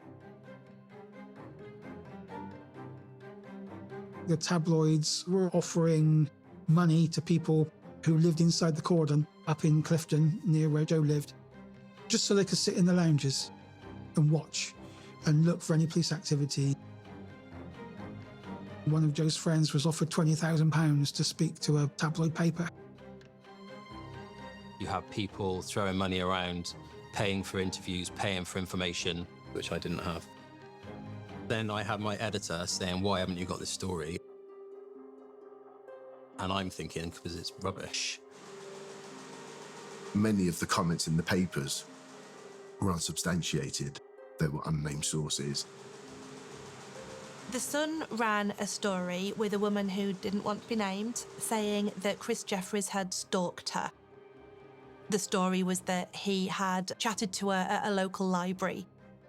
The tabloids were offering money to people who lived inside the cordon up in Clifton, near where Joe lived, just so they could sit in the lounges and watch and look for any police activity. One of Joe's friends was offered £20,000 to speak to a tabloid paper. You have people throwing money around, paying for interviews, paying for information, which I didn't have. Then I have my editor saying, why haven't you got this story? And I'm thinking, because it's rubbish. Many of the comments in the papers were unsubstantiated. They were unnamed sources. The Sun ran a story with a woman who didn't want to be named, saying that Chris Jefferies had stalked her. The story was that he had chatted to her at a local library,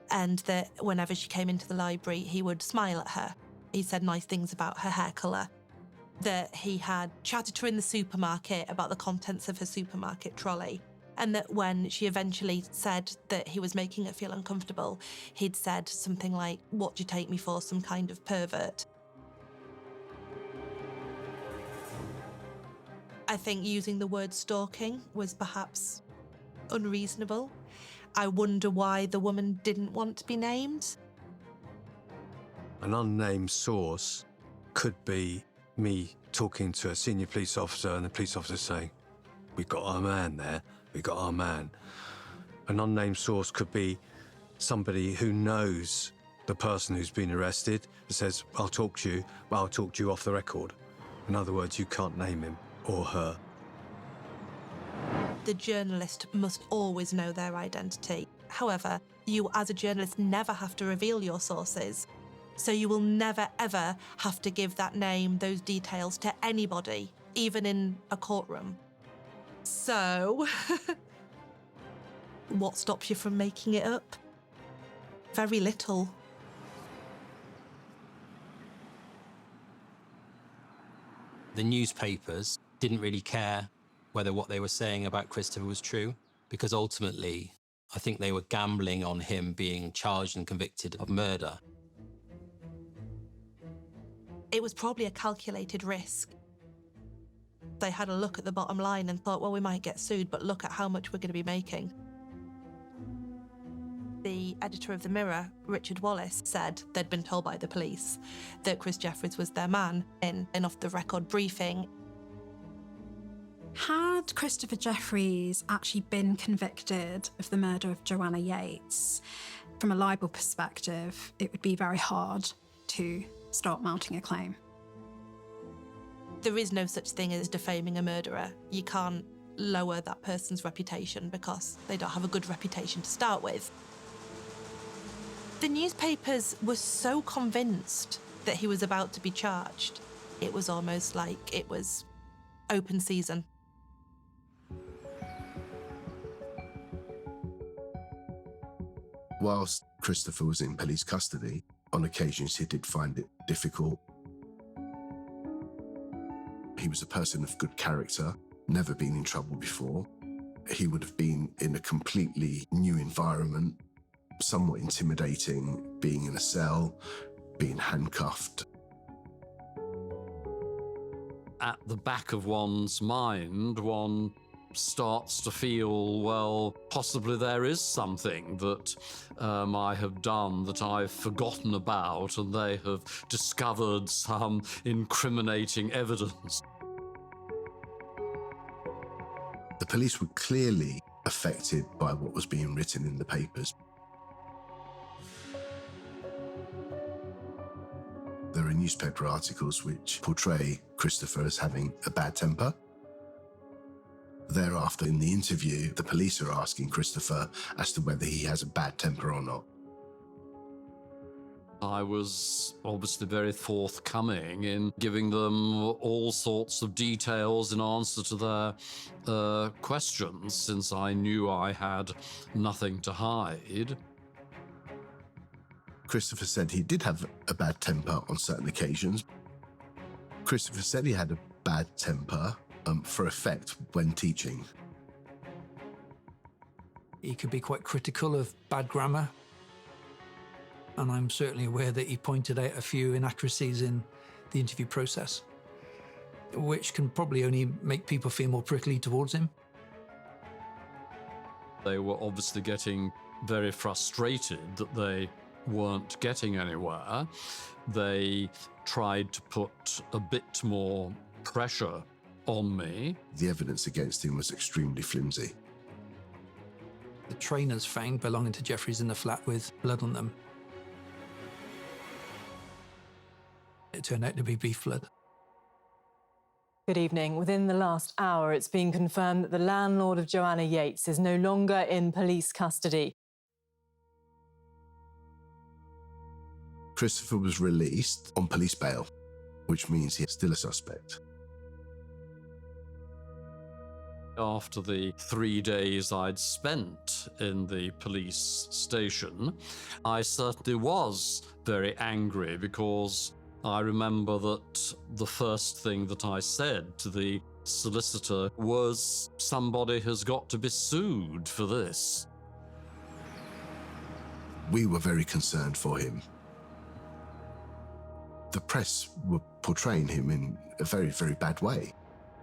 and that whenever she came into the library, he would smile at her. He said nice things about her hair colour. That he had chatted to her in the supermarket about the contents of her supermarket trolley, and that when she eventually said that he was making her feel uncomfortable, he'd said something like, "What do you take me for, some kind of pervert?" I think using the word stalking was perhaps unreasonable. I wonder why the woman didn't want to be named. An unnamed source could be me talking to a senior police officer and the police officer saying, "We've got our man there, we got our man." An unnamed source could be somebody who knows the person who's been arrested and says, "I'll talk to you, but I'll talk to you off the record." In other words, you can't name him or her. The journalist must always know their identity. However, you as a journalist never have to reveal your sources. So you will never, ever have to give that name, those details to anybody, even in a courtroom. So, what stops you from making it up? Very little. The newspapers didn't really care whether what they were saying about Christopher was true, because ultimately, I think they were gambling on him being charged and convicted of murder. It was probably a calculated risk. They had a look at the bottom line and thought, well, we might get sued, but look at how much we're going to be making. The editor of The Mirror, Richard Wallace, said they'd been told by the police that Chris Jefferies was their man in an off-the-record briefing. Had Christopher Jefferies actually been convicted of the murder of Joanna Yeates, from a libel perspective, it would be very hard to start mounting a claim. There is no such thing as defaming a murderer. You can't lower that person's reputation because they don't have a good reputation to start with. The newspapers were so convinced that he was about to be charged, it was almost like it was open season. Whilst Christopher was in police custody, on occasions he did find it difficult. He was a person of good character, never been in trouble before. He would have been in a completely new environment, somewhat intimidating, being in a cell, being handcuffed. At the back of one's mind, one starts to feel, well, possibly there is something that I have done that I've forgotten about, and they have discovered some incriminating evidence. The police were clearly affected by what was being written in the papers. There are newspaper articles which portray Christopher as having a bad temper. Thereafter, in the interview, the police are asking Christopher as to whether he has a bad temper or not. I was obviously very forthcoming in giving them all sorts of details in answer to their questions, since I knew I had nothing to hide. Christopher said he did have a bad temper on certain occasions. Christopher said he had a bad temper for effect when teaching. He could be quite critical of bad grammar. And I'm certainly aware that he pointed out a few inaccuracies in the interview process, which can probably only make people feel more prickly towards him. They were obviously getting very frustrated that they weren't getting anywhere. They tried to put a bit more pressure on me. The evidence against him was extremely flimsy. The trainers found belonging to Jefferies in the flat with blood on them. It turned out to be beef blood. Good evening. Within the last hour, it's been confirmed that the landlord of Joanna Yeates is no longer in police custody. Christopher was released on police bail, which means he's still a suspect. After the 3 days I'd spent in the police station, I certainly was very angry, because I remember that the first thing that I said to the solicitor was, somebody has got to be sued for this. We were very concerned for him. The press were portraying him in a very, very bad way.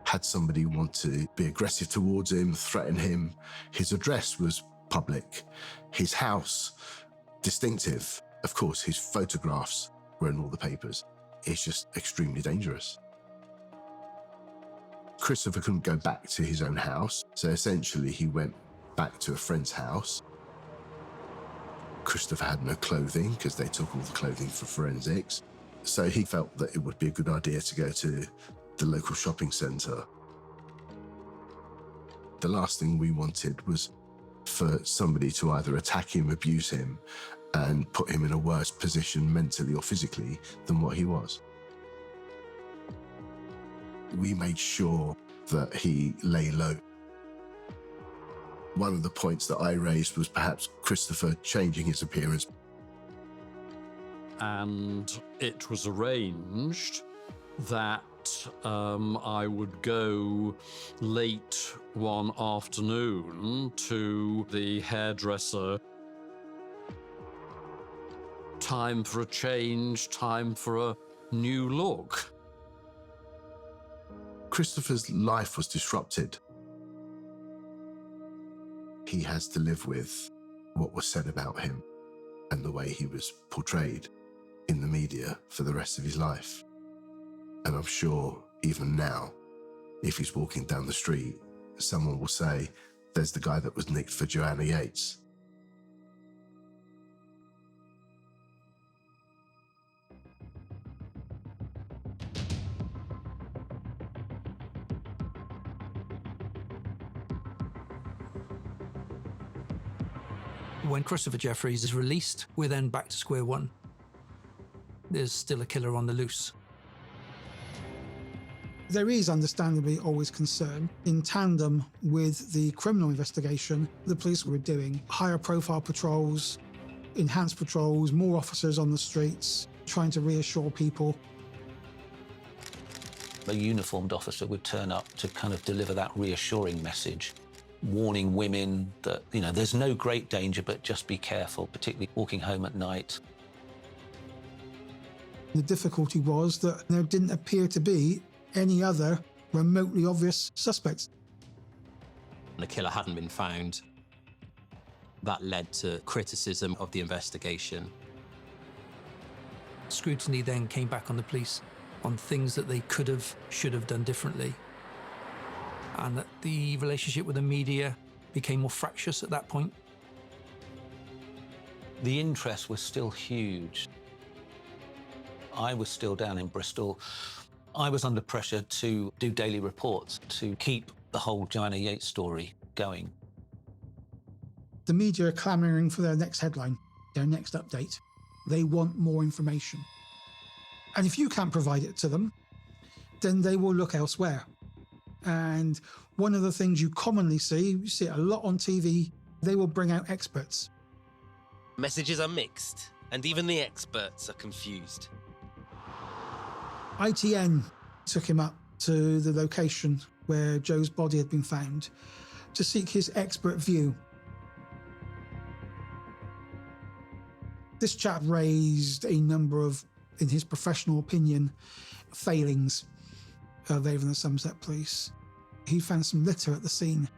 Had somebody want to be aggressive towards him, threaten him. His address was public. His house, distinctive. Of course, his photographs were were in all the papers. It's just extremely dangerous. Christopher couldn't go back to his own house, so essentially he went back to a friend's house. Christopher had no clothing because they took all the clothing for forensics, so he felt that it would be a good idea to go to the local shopping centre. The last thing we wanted was for somebody to either attack him, abuse him, and put him in a worse position mentally or physically than what he was. We made sure that he lay low. One of the points that I raised was perhaps Christopher changing his appearance. And it was arranged that I would go late one afternoon to the hairdresser. Time for a change, time for a new look. Christopher's life was disrupted. He has to live with what was said about him and the way he was portrayed in the media for the rest of his life. And I'm sure even now, if he's walking down the street, someone will say, there's the guy that was nicked for Joanna Yeates. When Christopher Jefferies is released, we're then back to square one. There's still a killer on the loose. There is understandably always concern. In tandem with the criminal investigation, the police were doing higher profile patrols, enhanced patrols, more officers on the streets, trying to reassure people. A uniformed officer would turn up to kind of deliver that reassuring message, warning women that, you know, there's no great danger, but just be careful, particularly walking home at night. The difficulty was that there didn't appear to be any other remotely obvious suspects. The killer hadn't been found. That led to criticism of the investigation. Scrutiny then came back on the police on things that they could have, should have done differently. And that the relationship with the media became more fractious at that point. The interest was still huge. I was still down in Bristol. I was under pressure to do daily reports to keep the whole Joanna Yeates story going. The media are clamouring for their next headline, their next update. They want more information. And if you can't provide it to them, then they will look elsewhere. And one of the things you commonly see, you see it a lot on TV, they will bring out experts. Messages are mixed, and even the experts are confused. ITN took him up to the location where Joe's body had been found to seek his expert view. This chap raised a number of, in his professional opinion, failings of Avon and Somerset Police. He found some litter at the scene.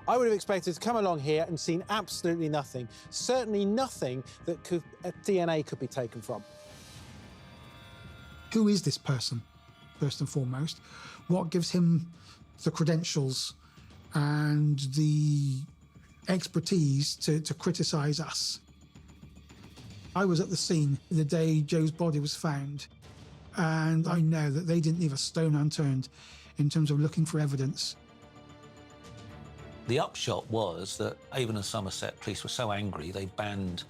I would have expected to come along here and seen absolutely nothing. Certainly nothing that DNA could be taken from. Who is this person, first and foremost? What gives him the credentials and the expertise to criticise us? I was at the scene the day Joe's body was found, and I know that they didn't leave a stone unturned in terms of looking for evidence. The upshot was that Avon and Somerset Police were so angry they banned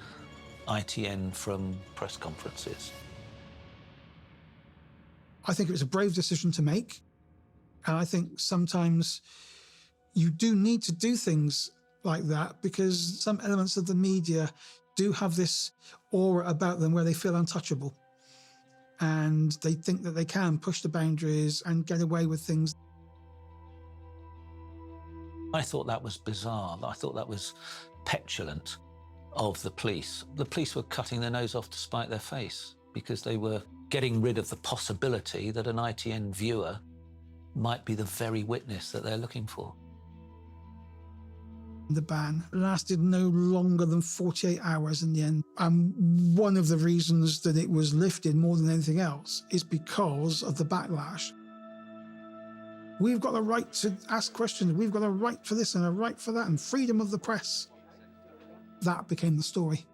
ITN from press conferences. I think it was a brave decision to make, and I think sometimes you do need to do things like that because some elements of the media do have this aura about them where they feel untouchable, and they think that they can push the boundaries and get away with things. I thought that was bizarre. I thought that was petulant of the police. The police were cutting their nose off to spite their face because they were getting rid of the possibility that an ITN viewer might be the very witness that they're looking for. The ban lasted no longer than 48 hours in the end. And one of the reasons that it was lifted more than anything else is because of the backlash. We've got a right to ask questions. We've got a right for this and a right for that, and freedom of the press. That became the story.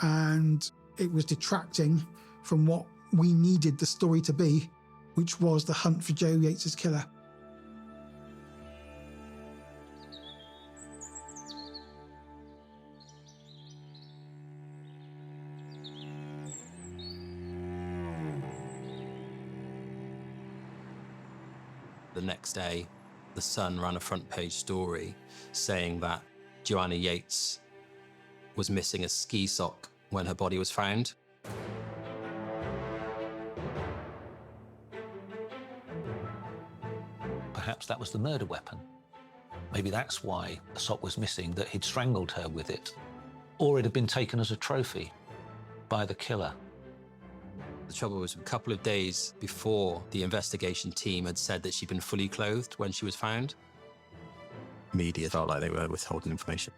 And it was detracting from what we needed the story to be, which was the hunt for Joe Yeates' killer. The next day, The Sun ran a front-page story saying that Joanna Yeates was missing a ski sock when her body was found. Perhaps that was the murder weapon. Maybe that's why the sock was missing, that he'd strangled her with it. Or it had been taken as a trophy by the killer. The trouble was, a couple of days before the investigation team had said that she'd been fully clothed when she was found. Media felt like they were withholding information.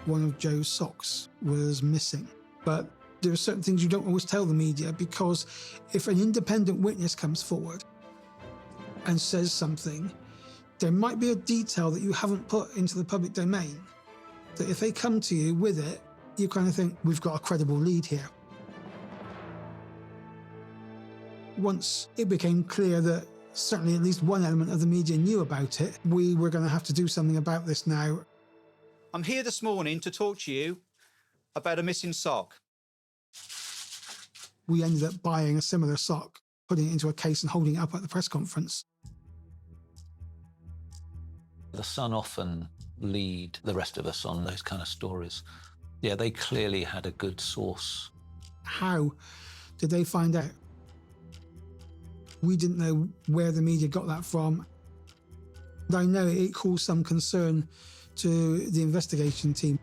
One of Joe's socks was missing. But there are certain things you don't always tell the media, because if an independent witness comes forward and says something, there might be a detail that you haven't put into the public domain, that if they come to you with it, you kind of think, we've got a credible lead here. Once it became clear that certainly at least one element of the media knew about it, we were going to have to do something about this now. I'm here this morning to talk to you about a missing sock. We ended up buying a similar sock, putting it into a case and holding it up at the press conference. The Sun often lead the rest of us on those kind of stories. Yeah, they clearly had a good source. How did they find out? We didn't know where the media got that from. I know it caused some concern to the investigation team.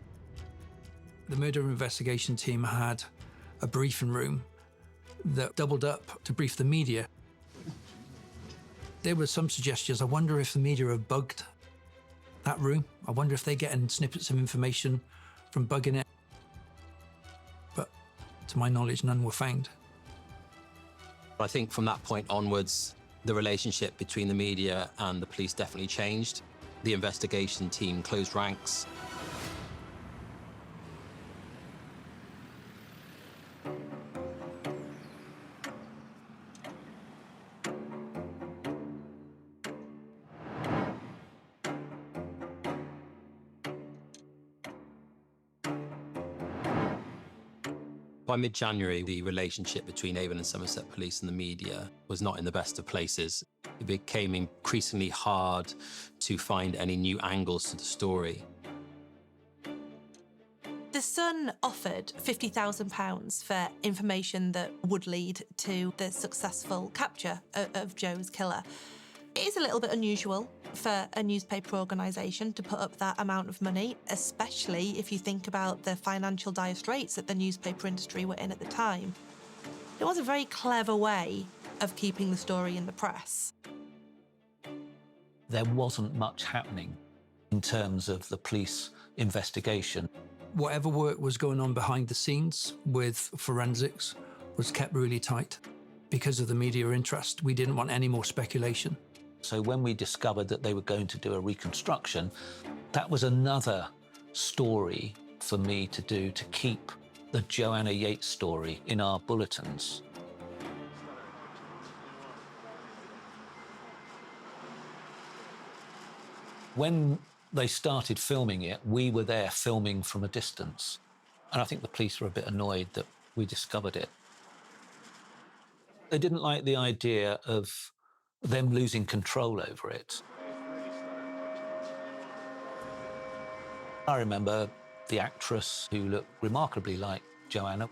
The murder investigation team had a briefing room that doubled up to brief the media. There were some suggestions. I wonder if the media have bugged that room. I wonder if they're getting snippets of information from bugging it. But to my knowledge, none were found. I think from that point onwards, the relationship between the media and the police definitely changed. The investigation team closed ranks. By mid-January, the relationship between Avon and Somerset Police and the media was not in the best of places. It became increasingly hard to find any new angles to the story. The Sun offered £50,000 for information that would lead to the successful capture of Joe's killer. It is a little bit unusual for a newspaper organisation to put up that amount of money, especially if you think about the financial dire straits that the newspaper industry were in at the time. It was a very clever way of keeping the story in the press. There wasn't much happening in terms of the police investigation. Whatever work was going on behind the scenes with forensics was kept really tight. Because of the media interest, we didn't want any more speculation. So when we discovered that they were going to do a reconstruction, that was another story for me to do, to keep the Joanna Yeates story in our bulletins. When they started filming it, we were there filming from a distance. And I think the police were a bit annoyed that we discovered it. They didn't like the idea of them losing control over it. I remember the actress who looked remarkably like Joanna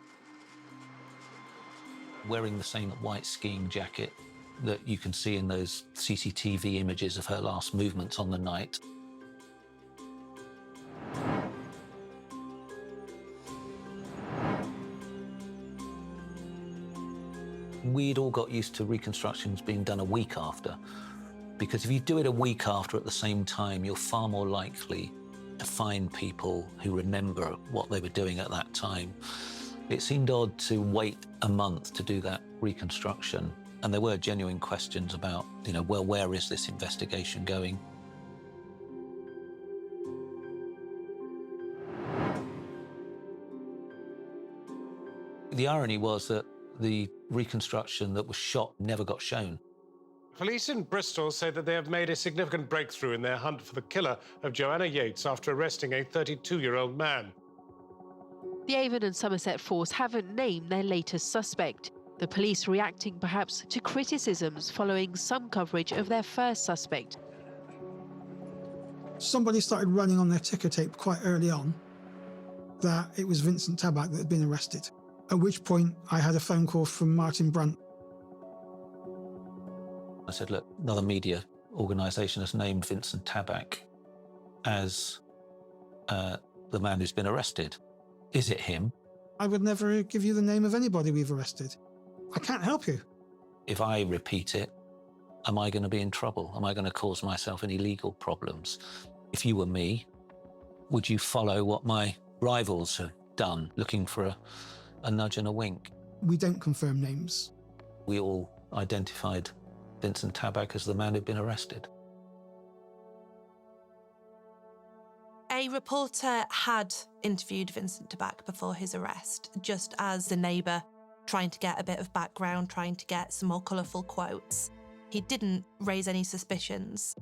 wearing the same white skiing jacket that you can see in those CCTV images of her last movements on the night. We'd all got used to reconstructions being done a week after. Because if you do it a week after at the same time, you're far more likely to find people who remember what they were doing at that time. It seemed odd to wait a month to do that reconstruction. And there were genuine questions about, well, where is this investigation going? The irony was that the reconstruction that was shot never got shown. Police in Bristol say that they have made a significant breakthrough in their hunt for the killer of Joanna Yeates after arresting a 32-year-old man. The Avon and Somerset force haven't named their latest suspect. The police reacting perhaps to criticisms following some coverage of their first suspect. Somebody started running on their ticker tape quite early on that it was Vincent Tabak that had been arrested. At which point I had a phone call from Martin Brunt. I said, look, another media organisation has named Vincent Tabak as the man who's been arrested. Is it him? I would never give you the name of anybody we've arrested. I can't help you. If I repeat it, am I going to be in trouble? Am I going to cause myself any legal problems? If you were me, would you follow what my rivals have done, looking for a nudge and a wink? We don't confirm names. We all identified Vincent Tabak as the man who'd been arrested. A reporter had interviewed Vincent Tabak before his arrest, just as a neighbour, trying to get a bit of background, trying to get some more colourful quotes. He didn't raise any suspicions.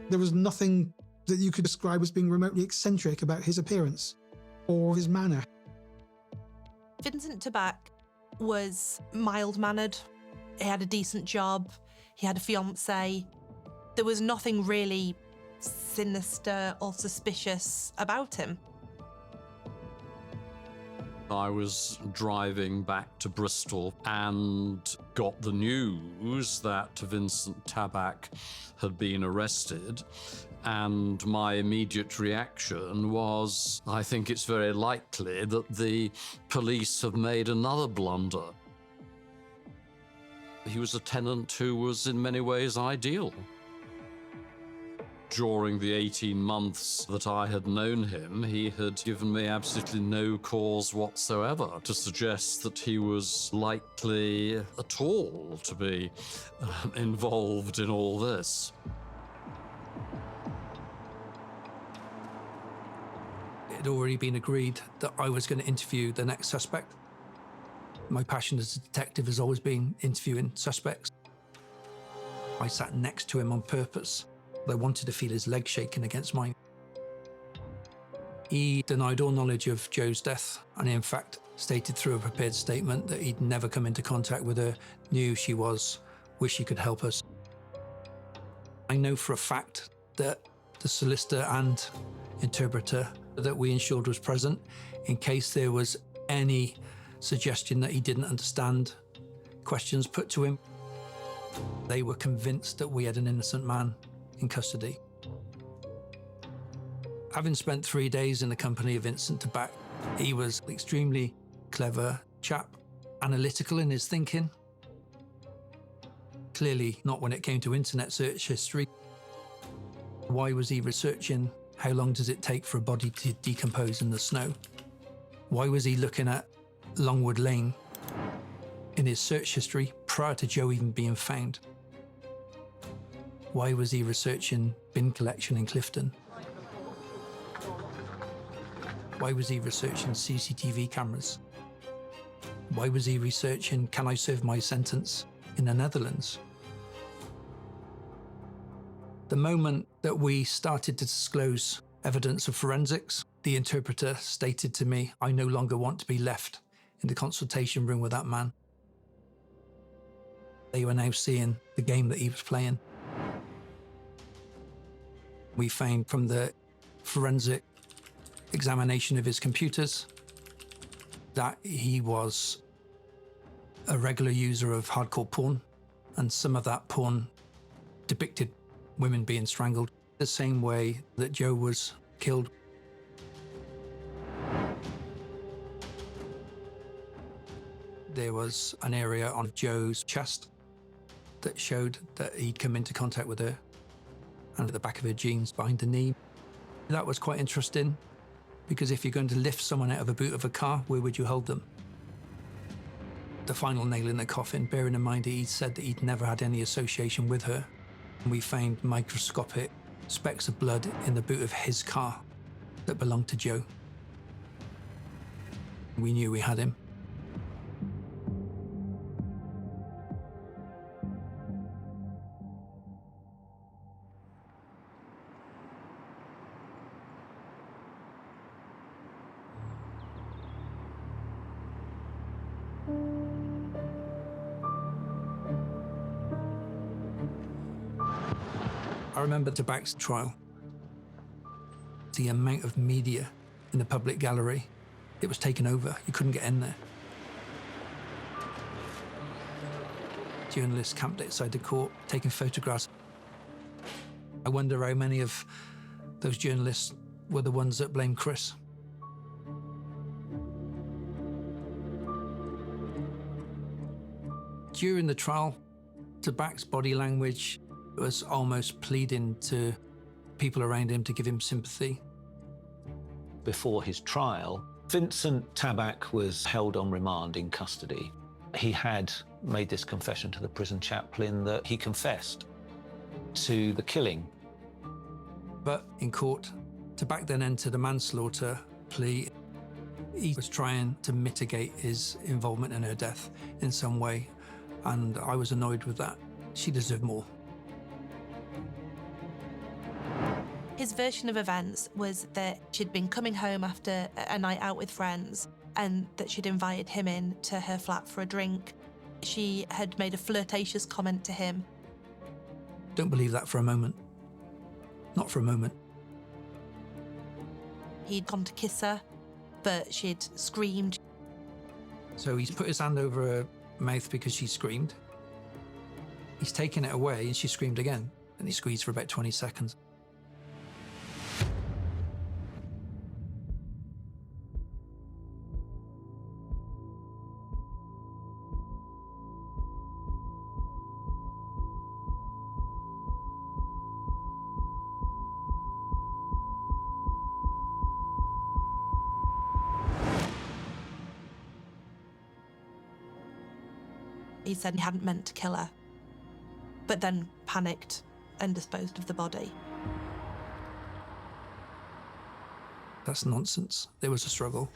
There was nothing that you could describe as being remotely eccentric about his appearance or his manner. Vincent Tabak was mild-mannered. He had a decent job. He had a fiancée. There was nothing really sinister or suspicious about him. I was driving back to Bristol and got the news that Vincent Tabak had been arrested. And my immediate reaction was, I think it's very likely that the police have made another blunder. He was a tenant who was in many ways ideal. During the 18 months that I had known him, he had given me absolutely no cause whatsoever to suggest that he was likely at all to be involved in all this. It had already been agreed that I was going to interview the next suspect. My passion as a detective has always been interviewing suspects. I sat next to him on purpose. I wanted to feel his legs shaking against mine. He denied all knowledge of Jo's death and in fact stated through a prepared statement that he'd never come into contact with her, knew she was, wished he could help us. I know for a fact that the solicitor and interpreter that we insured was present in case there was any suggestion that he didn't understand questions put to him. They were convinced that we had an innocent man in custody. Having spent 3 days in the company of Vincent Tabak, he was an extremely clever chap, analytical in his thinking. Clearly not when it came to internet search history. Why was he researching how long does it take for a body to decompose in the snow? Why was he looking at Longwood Lane in his search history prior to Jo even being found? Why was he researching bin collection in Clifton? Why was he researching CCTV cameras? Why was he researching, can I serve my sentence in the Netherlands? The moment that we started to disclose evidence of forensics, the interpreter stated to me, I no longer want to be left in the consultation room with that man. They were now seeing the game that he was playing. We found from the forensic examination of his computers that he was a regular user of hardcore porn, and some of that porn depicted women being strangled the same way that Jo was killed. There was an area on Jo's chest that showed that he'd come into contact with her and at the back of her jeans behind the knee. That was quite interesting, because if you're going to lift someone out of a boot of a car, where would you hold them? The final nail in the coffin, bearing in mind he said that he'd never had any association with her. We found microscopic specks of blood in the boot of his car that belonged to Joe. We knew we had him. I remember Tabak's trial. The amount of media in the public gallery, it was taken over. You couldn't get in there. Journalists camped outside the court, taking photographs. I wonder how many of those journalists were the ones that blamed Chris. During the trial, Tabak's body language was almost pleading to people around him to give him sympathy. Before his trial, Vincent Tabak was held on remand in custody. He had made this confession to the prison chaplain that he confessed to the killing. But in court, Tabak then entered a manslaughter plea. He was trying to mitigate his involvement in her death in some way, and I was annoyed with that. She deserved more. His version of events was that she'd been coming home after a night out with friends and that she'd invited him in to her flat for a drink. She had made a flirtatious comment to him. Don't believe that for a moment. Not for a moment. He'd gone to kiss her, but she'd screamed. So he's put his hand over her mouth because she screamed. He's taken it away and she screamed again, and he squeezed for about 20 seconds. He said he hadn't meant to kill her, but then panicked and disposed of the body. That's nonsense. There was a struggle.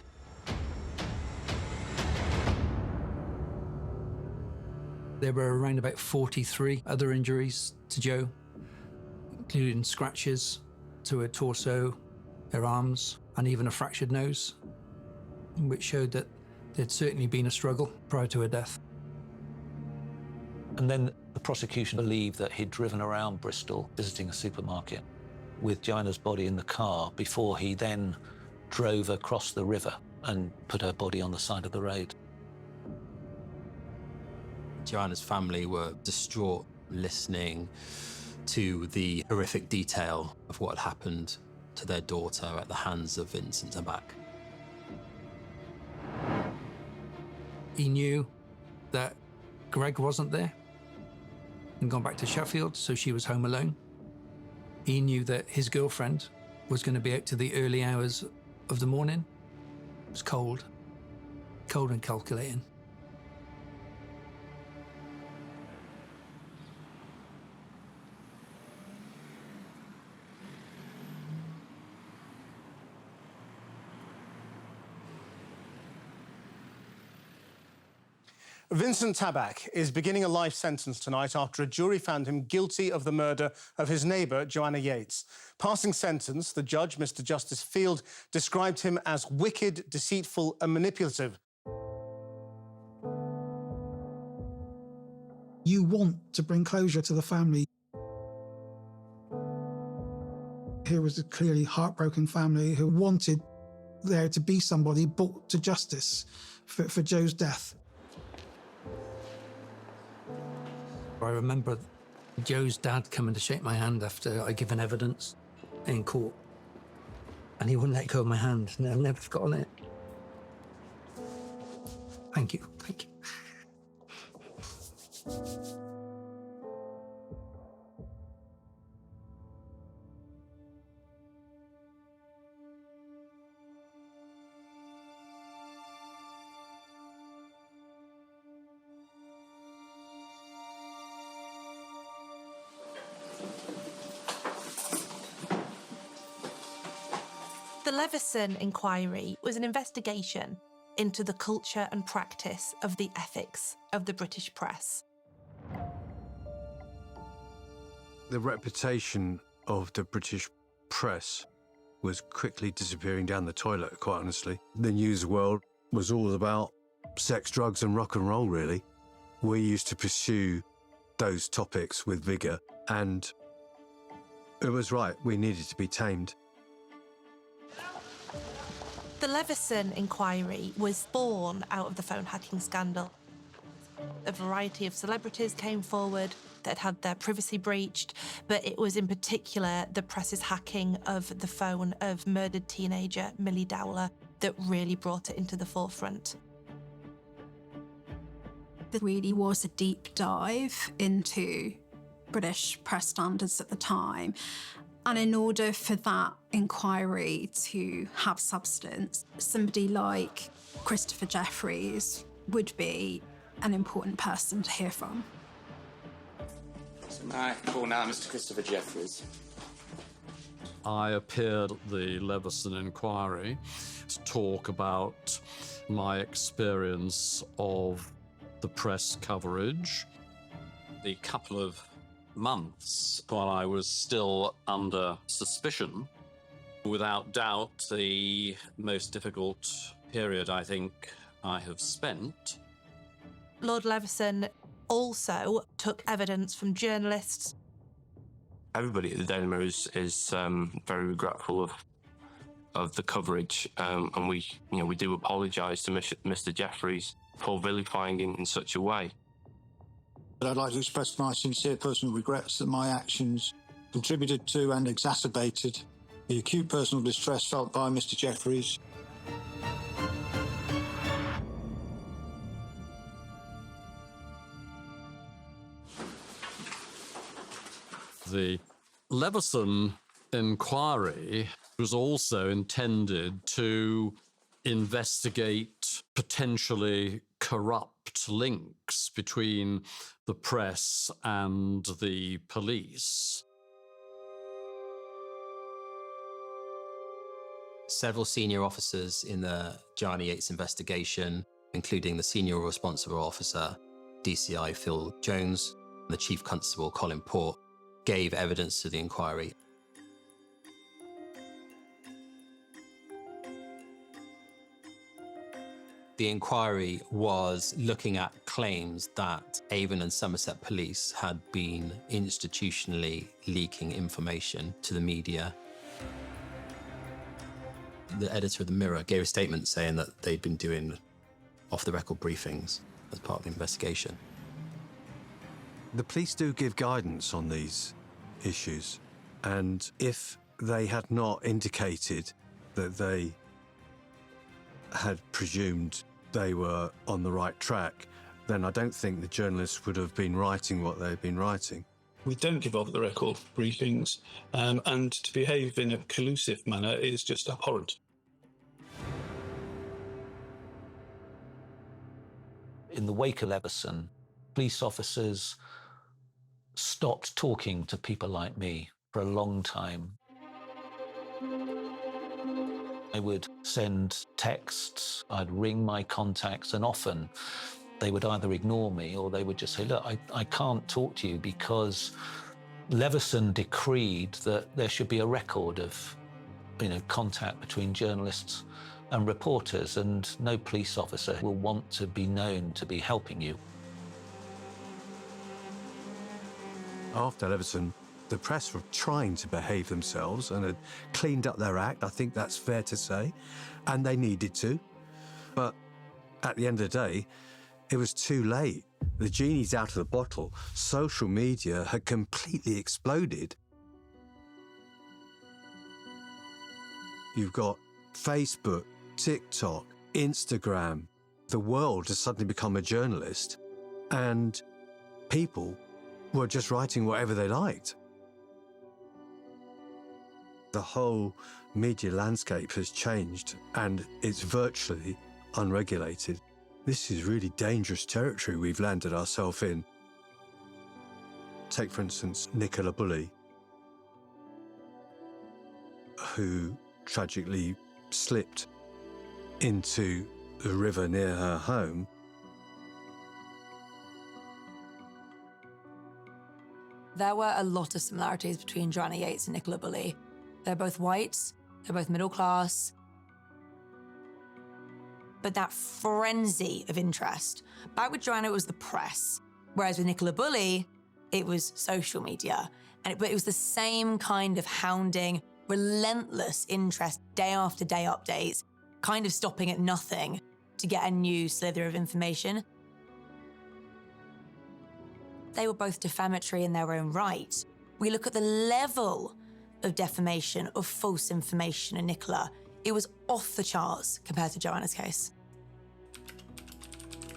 There were around about 43 other injuries to Joe, including scratches to her torso, her arms, and even a fractured nose, which showed that there'd certainly been a struggle prior to her death. And then the prosecution believed that he'd driven around Bristol visiting a supermarket with Joanna's body in the car before he then drove across the river and put her body on the side of the road. Joanna's family were distraught listening to the horrific detail of what had happened to their daughter at the hands of Vincent Tabak. He knew that Greg wasn't there and gone back to Sheffield, so she was home alone. He knew that his girlfriend was going to be out to the early hours of the morning. It was cold and calculating. Vincent Tabak is beginning a life sentence tonight after a jury found him guilty of the murder of his neighbour, Joanna Yeates. Passing sentence, the judge, Mr. Justice Field, described him as wicked, deceitful and manipulative. You want to bring closure to the family. Here was a clearly heartbroken family who wanted there to be somebody brought to justice for Joe's death. I remember Joe's dad coming to shake my hand after I'd given evidence in court, and he wouldn't let go of my hand, and I've never forgotten it. Thank you, thank you. The Leveson inquiry was an investigation into the culture and practice of the ethics of the British press. The reputation of the British press was quickly disappearing down the toilet, quite honestly. The news world was all about sex, drugs and rock and roll, really. We used to pursue those topics with vigour, and it was right, we needed to be tamed. The Leveson inquiry was born out of the phone hacking scandal. A variety of celebrities came forward that had their privacy breached, but it was in particular the press's hacking of the phone of murdered teenager Millie Dowler that really brought it into the forefront. There really was a deep dive into British press standards at the time. And in order for that inquiry to have substance, somebody like Christopher Jefferies would be an important person to hear from. So may I call now Mr. Christopher Jefferies? I appeared at the Leveson inquiry to talk about my experience of the press coverage. The couple of months while I was still under suspicion, without doubt the most difficult period I think I have spent. Lord Leveson also took evidence from journalists. Everybody at the Daily Mirror is very regretful of the coverage, and we do apologise to Mr. Jefferies for vilifying him in such a way. But I'd like to express my sincere personal regrets that my actions contributed to and exacerbated the acute personal distress felt by Mr. Jefferies. The Leveson inquiry was also intended to investigate potentially corrupt links between the press and the police. Several senior officers in the Joanna Yeates investigation, including the senior responsible officer, DCI Phil Jones, and the chief constable Colin Port, gave evidence to the inquiry. The inquiry was looking at claims that Avon and Somerset police had been institutionally leaking information to the media. The editor of the Mirror gave a statement saying that they'd been doing off-the-record briefings as part of the investigation. The police do give guidance on these issues, and if they had not indicated that they had presumed they were on the right track, then I don't think the journalists would have been writing what they've been writing. We don't give off-the-record briefings, and to behave in a collusive manner is just abhorrent. In the wake of Leveson, police officers stopped talking to people like me for a long time. I would send texts, I'd ring my contacts, and often they would either ignore me or they would just say, look, I can't talk to you because Leveson decreed that there should be a record of, contact between journalists and reporters, and no police officer will want to be known to be helping you. After Leveson, the press were trying to behave themselves and had cleaned up their act. I think that's fair to say, and they needed to. But at the end of the day, it was too late. The genie's out of the bottle. Social media had completely exploded. You've got Facebook, TikTok, Instagram. The world has suddenly become a journalist, and people were just writing whatever they liked. The whole media landscape has changed, and it's virtually unregulated. This is really dangerous territory we've landed ourselves in. Take, for instance, Nicola Bulley, who tragically slipped into the river near her home. There were a lot of similarities between Joanna Yeates and Nicola Bulley. They're both white, they're both middle class. But that frenzy of interest, back with Joanna, it was the press. Whereas with Nicola Bulley, it was social media. But it was the same kind of hounding, relentless interest, day after day updates, kind of stopping at nothing to get a new slither of information. They were both defamatory in their own right. We look at the level of defamation, of false information in Nicola. It was off the charts compared to Joanna's case.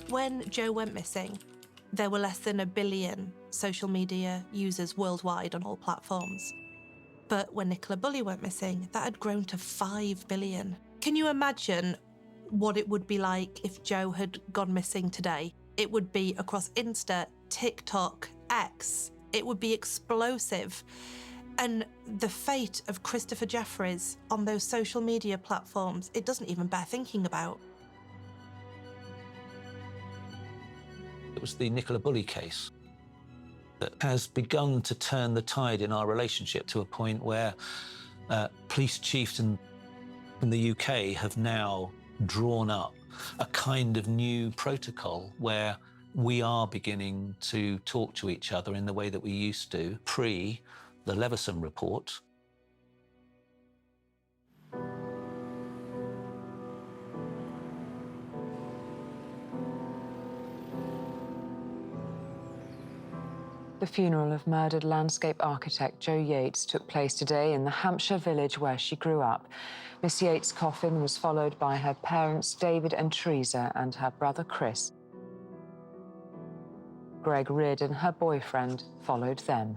When Joe went missing, there were less than 1 billion social media users worldwide on all platforms. But when Nicola Bulley went missing, that had grown to 5 billion. Can you imagine what it would be like if Joe had gone missing today? It would be across Insta, TikTok, X. It would be explosive. And the fate of Christopher Jefferies on those social media platforms, it doesn't even bear thinking about. It was the Nicola Bulley case that has begun to turn the tide in our relationship to a point where police chiefs in the UK have now drawn up a kind of new protocol where we are beginning to talk to each other in the way that we used to pre the Leveson report. The funeral of murdered landscape architect Jo Yeates took place today in the Hampshire village where she grew up. Miss Yeates' coffin was followed by her parents, David and Teresa, and her brother, Chris. Greg Reardon, her boyfriend, followed them.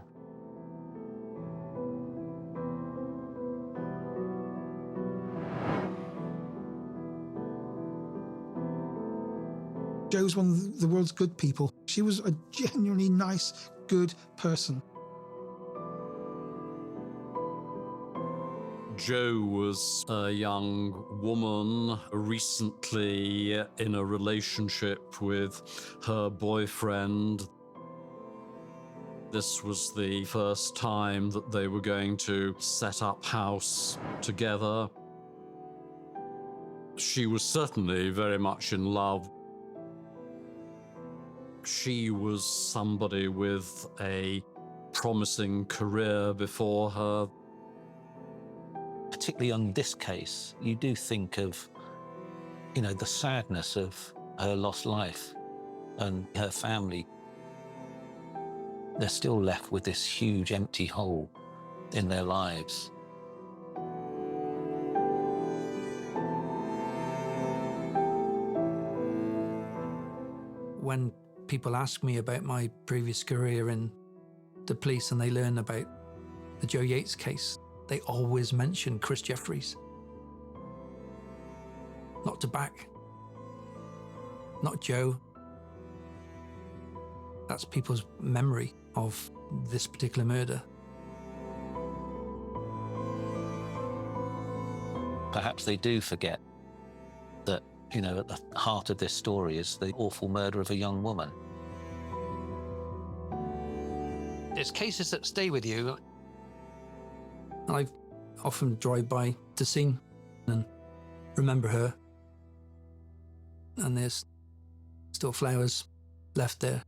Jo's one of the world's good people. She was a genuinely nice, good person. Jo was a young woman recently in a relationship with her boyfriend. This was the first time that they were going to set up house together. She was certainly very much in love. She was somebody with a promising career before her. Particularly on this case, you do think of, the sadness of her lost life and her family. They're still left with this huge empty hole in their lives. When people ask me about my previous career in the police and they learn about the Jo Yeates case, they always mention Chris Jefferies. Not to back. Not Jo. That's people's memory of this particular murder. Perhaps they do forget that, at the heart of this story is the awful murder of a young woman. There's cases that stay with you. I often drive by the scene and remember her. And there's still flowers left there.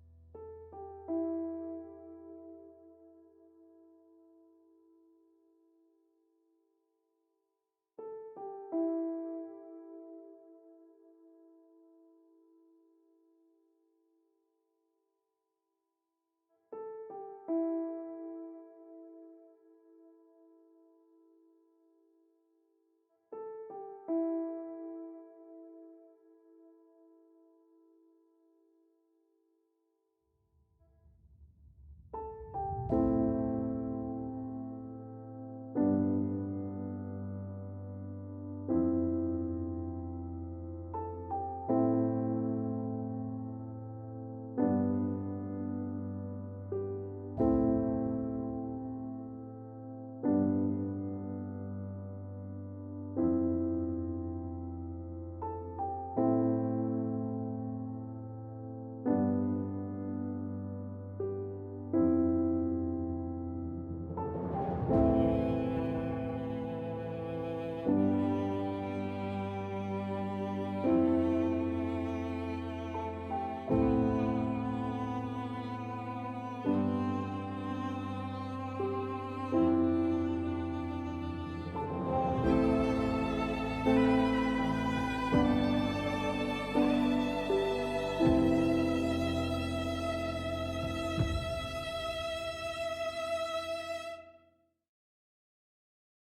you.